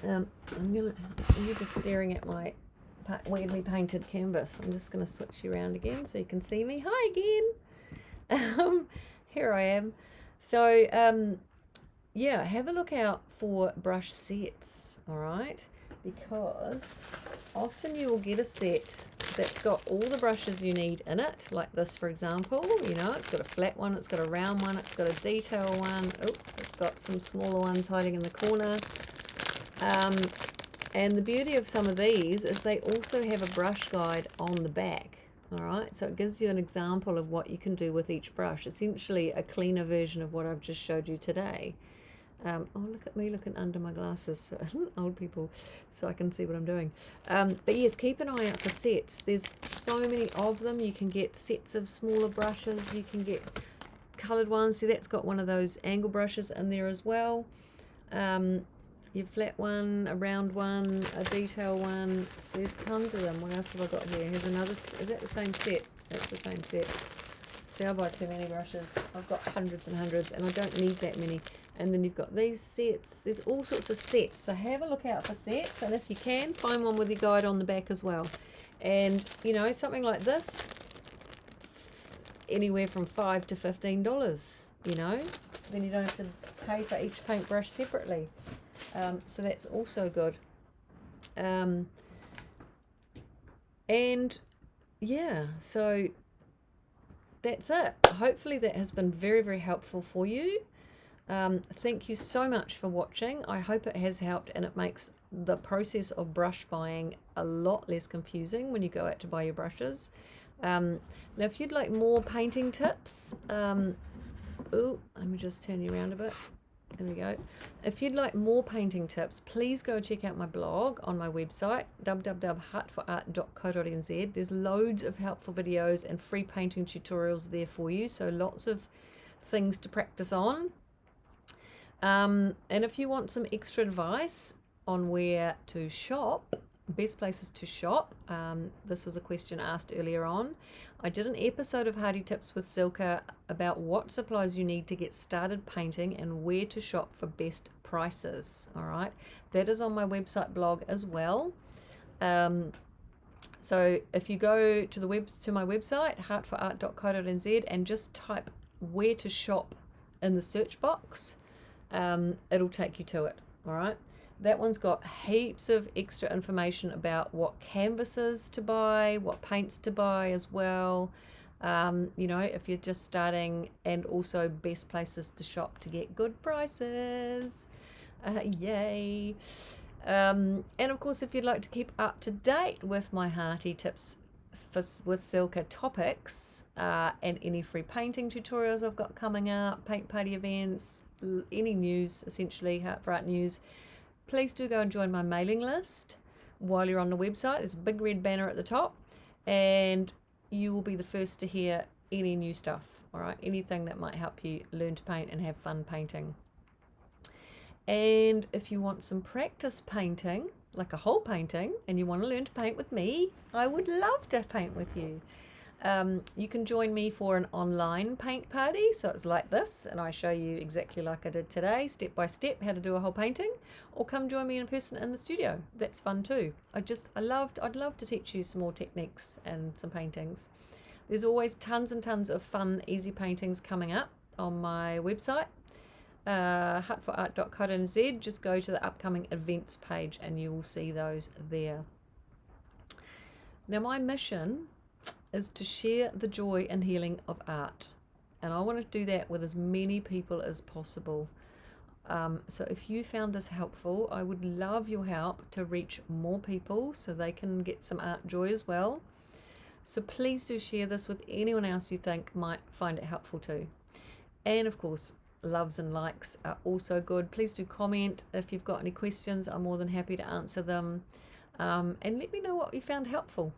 You're just staring at my weirdly painted canvas. I'm just going to switch you around again so you can see me. Hi again. Here I am. So, yeah, have a look out for brush sets, all right? Because often you will get a set that's got all the brushes you need in it, like this, for example. You know, it's got a flat one, it's got a round one, it's got a detail one. Oh, it's got some smaller ones hiding in the corner. And the beauty of some of these is they also have a brush guide on the back. All right, so it gives you an example of what you can do with each brush. Essentially a cleaner version of what I've just showed you today. Oh, look at me looking under my glasses, old people, so I can see what I'm doing. But yes, keep an eye out for sets. There's so many of them. You can get sets of smaller brushes. You can get coloured ones. See, that's got one of those angle brushes in there as well. Your flat one, a round one, a detail one. There's tons of them. What else have I got here? Here's another. Is that the same set? That's the same set. See, I buy too many brushes. I've got hundreds and hundreds, and I don't need that many. And then you've got these sets. There's all sorts of sets. So have a look out for sets, and if you can, find one with your guide on the back as well. And, you know, something like this, anywhere from $5 to $15, you know. Then you don't have to pay for each paintbrush separately. So that's also good. And, yeah, so that's it. Hopefully that has been very, very helpful for you. Thank you so much for watching. I hope it has helped, and it makes the process of brush buying a lot less confusing when you go out to buy your brushes. Now if you'd like more painting tips, let me just turn you around a bit. There we go. If you'd like more painting tips, please go check out my blog on my website, www.heartforart.co.nz. There's loads of helpful videos and free painting tutorials there for you, so lots of things to practice on. And if you want some extra advice on where to shop, best places to shop, this was a question asked earlier on. I did an episode of Hardy Tips with Silka about what supplies you need to get started painting and where to shop for best prices. All right, that is on my website blog as well. So if you go to my website, heartforart.co.nz, and just type where to shop in the search box, it'll take you to it. All right. That one's got heaps of extra information about what canvases to buy, what paints to buy as well. You know, if you're just starting, and also best places to shop to get good prices. Yay. And of course, if you'd like to keep up to date with my Hearty Tips with Silka topics, and any free painting tutorials I've got coming up, paint party events, any news, essentially, Heart for Art news, please do go and join my mailing list while you're on the website. There's a big red banner at the top, and you will be the first to hear any new stuff, all right? Anything that might help you learn to paint and have fun painting. And if you want some practice painting, like a whole painting, and you want to learn to paint with me, I would love to paint with you. You can join me for an online paint party. So it's like this, and I show you exactly like I did today, step by step, how to do a whole painting, or come join me in person in the studio. That's fun too. I'd love to teach you some more techniques and some paintings. There's always tons and tons of fun, easy paintings coming up on my website. heartforart.co.nz. Just go to the upcoming events page and you will see those there. Now, my mission is to share the joy and healing of art, and I want to do that with as many people as possible. So if you found this helpful, I would love your help to reach more people so they can get some art joy as well. So please do share this with anyone else you think might find it helpful too. And of course, loves and likes are also good. Please do comment if you've got any questions. I'm more than happy to answer them. And let me know what you found helpful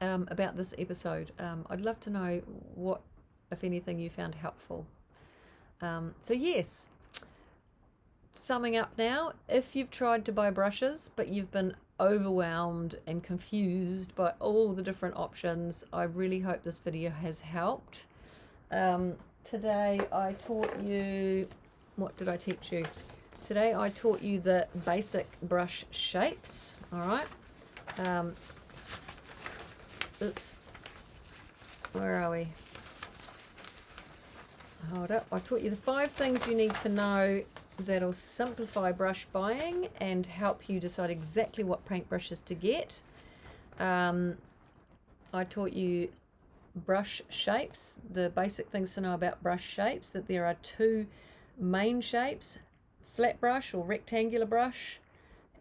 about this episode. I'd love to know what, if anything, you found helpful. So yes, summing up now, if you've tried to buy brushes but you've been overwhelmed and confused by all the different options, I really hope this video has helped. Today I taught you, what did I teach you? Today I taught you the basic brush shapes, all right? Oops, where are we? Hold up. I taught you the 5 things you need to know that'll simplify brush buying and help you decide exactly what paintbrushes to get. I taught you brush shapes, the basic things to know about brush shapes, that there are 2 main shapes, flat brush or rectangular brush,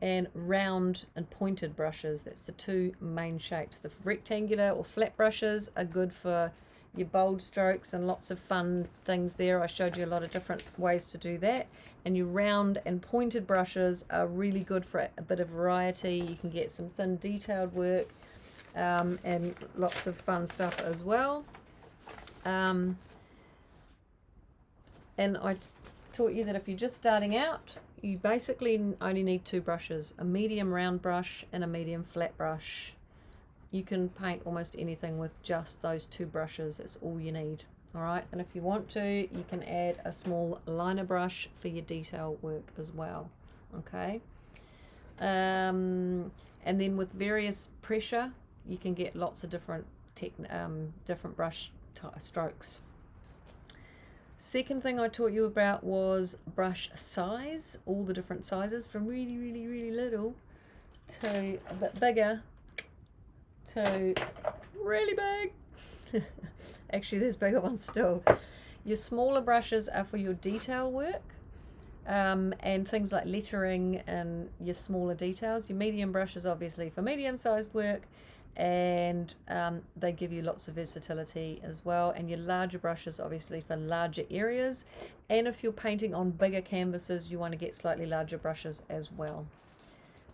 and round and pointed brushes. That's the 2 main shapes. The rectangular or flat brushes are good for your bold strokes and lots of fun things there. I showed you a lot of different ways to do that. And your round and pointed brushes are really good for a bit of variety. You can get some thin detailed work and lots of fun stuff as well. And I taught you that if you're just starting out, you basically only need 2 brushes, a medium round brush and a medium flat brush. You can paint almost anything with just those 2 brushes. That's all you need. All right, and if you want to, you can add a small liner brush for your detail work as well. Okay, and then with various pressure, you can get lots of different brush strokes. Second thing I taught you about was brush size, all the different sizes from really, really, really little to a bit bigger to really big. Actually, there's bigger ones still. Your smaller brushes are for your detail work and things like lettering and your smaller details. Your medium brushes obviously for medium-sized work, and they give you lots of versatility as well. And your larger brushes obviously for larger areas, and if you're painting on bigger canvases, you want to get slightly larger brushes as well.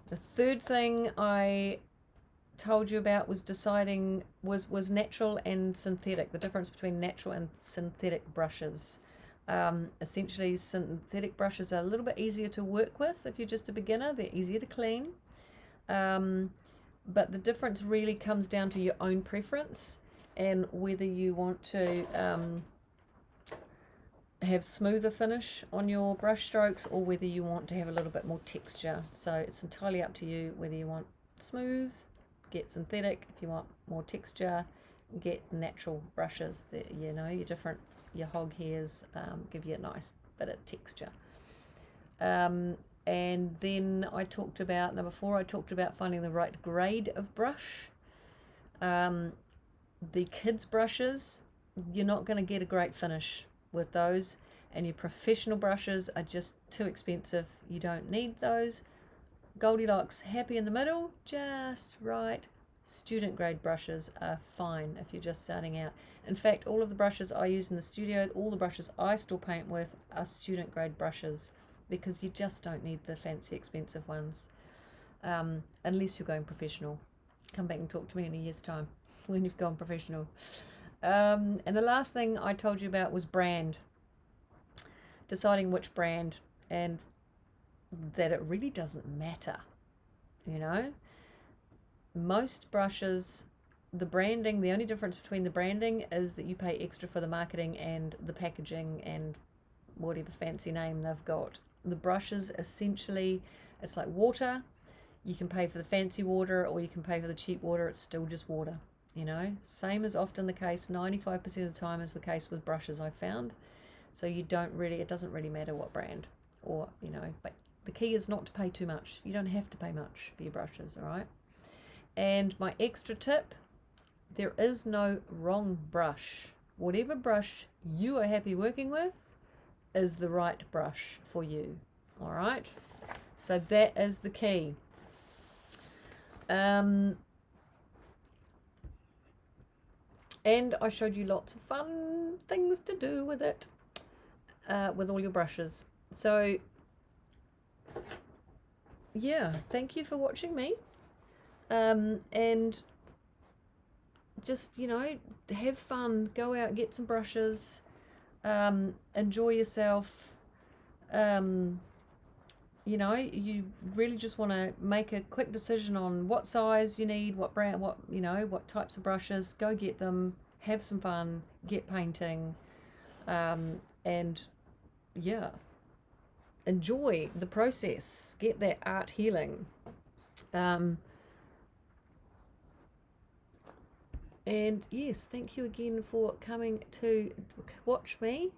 The third thing I told you about was deciding was natural and synthetic, the difference between natural and synthetic brushes. Essentially, synthetic brushes are a little bit easier to work with if you're just a beginner. They're easier to clean, but the difference really comes down to your own preference and whether you want to have smoother finish on your brush strokes or whether you want to have a little bit more texture. So it's entirely up to you whether you want smooth, get synthetic. If you want more texture, get natural brushes that, you know, your hog hairs give you a nice bit of texture. And then I talked about, number 4, I talked about finding the right grade of brush. The kids brushes, you're not going to get a great finish with those, and your professional brushes are just too expensive. You don't need those. Goldilocks, happy in the middle, just right. Student grade brushes are fine if you're just starting out. In fact, all of the brushes I use in the studio, all the brushes I still paint with are student grade brushes because you just don't need the fancy expensive ones unless you're going professional. Come back and talk to me in a year's time when you've gone professional. And the last thing I told you about was brand. Deciding which brand, and that it really doesn't matter, you know. Most brushes, the branding, the only difference between the branding is that you pay extra for the marketing and the packaging and whatever fancy name they've got. The brushes, essentially, it's like water. You can pay for the fancy water or you can pay for the cheap water. It's still just water, you know. Same as often the case, 95% of the time is the case with brushes I've found. So you don't really, it doesn't really matter what brand, or, you know, but the key is not to pay too much. You don't have to pay much for your brushes, all right? And my extra tip, there is no wrong brush. Whatever brush you are happy working with is the right brush for you, all right? So that is the key. And I showed you lots of fun things to do with it, with all your brushes. So yeah, thank you for watching me. And just, you know, have fun, go out, get some brushes, enjoy yourself. You know, you really just want to make a quick decision on what size you need, what brand, what, you know, what types of brushes. Go get them, have some fun, get painting, and yeah, enjoy the process, get that art healing. And yes, thank you again for coming to watch me,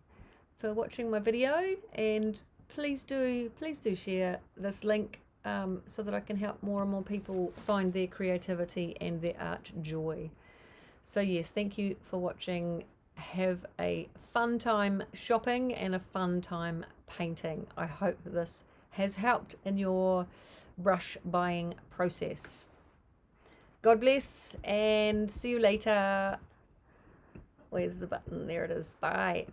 for watching my video, and please do share this link so that I can help more and more people find their creativity and their art joy. So yes, thank you for watching. Have a fun time shopping and a fun time painting. I hope this has helped in your brush buying process. God bless, and see you later. Where's the button? There it is. Bye.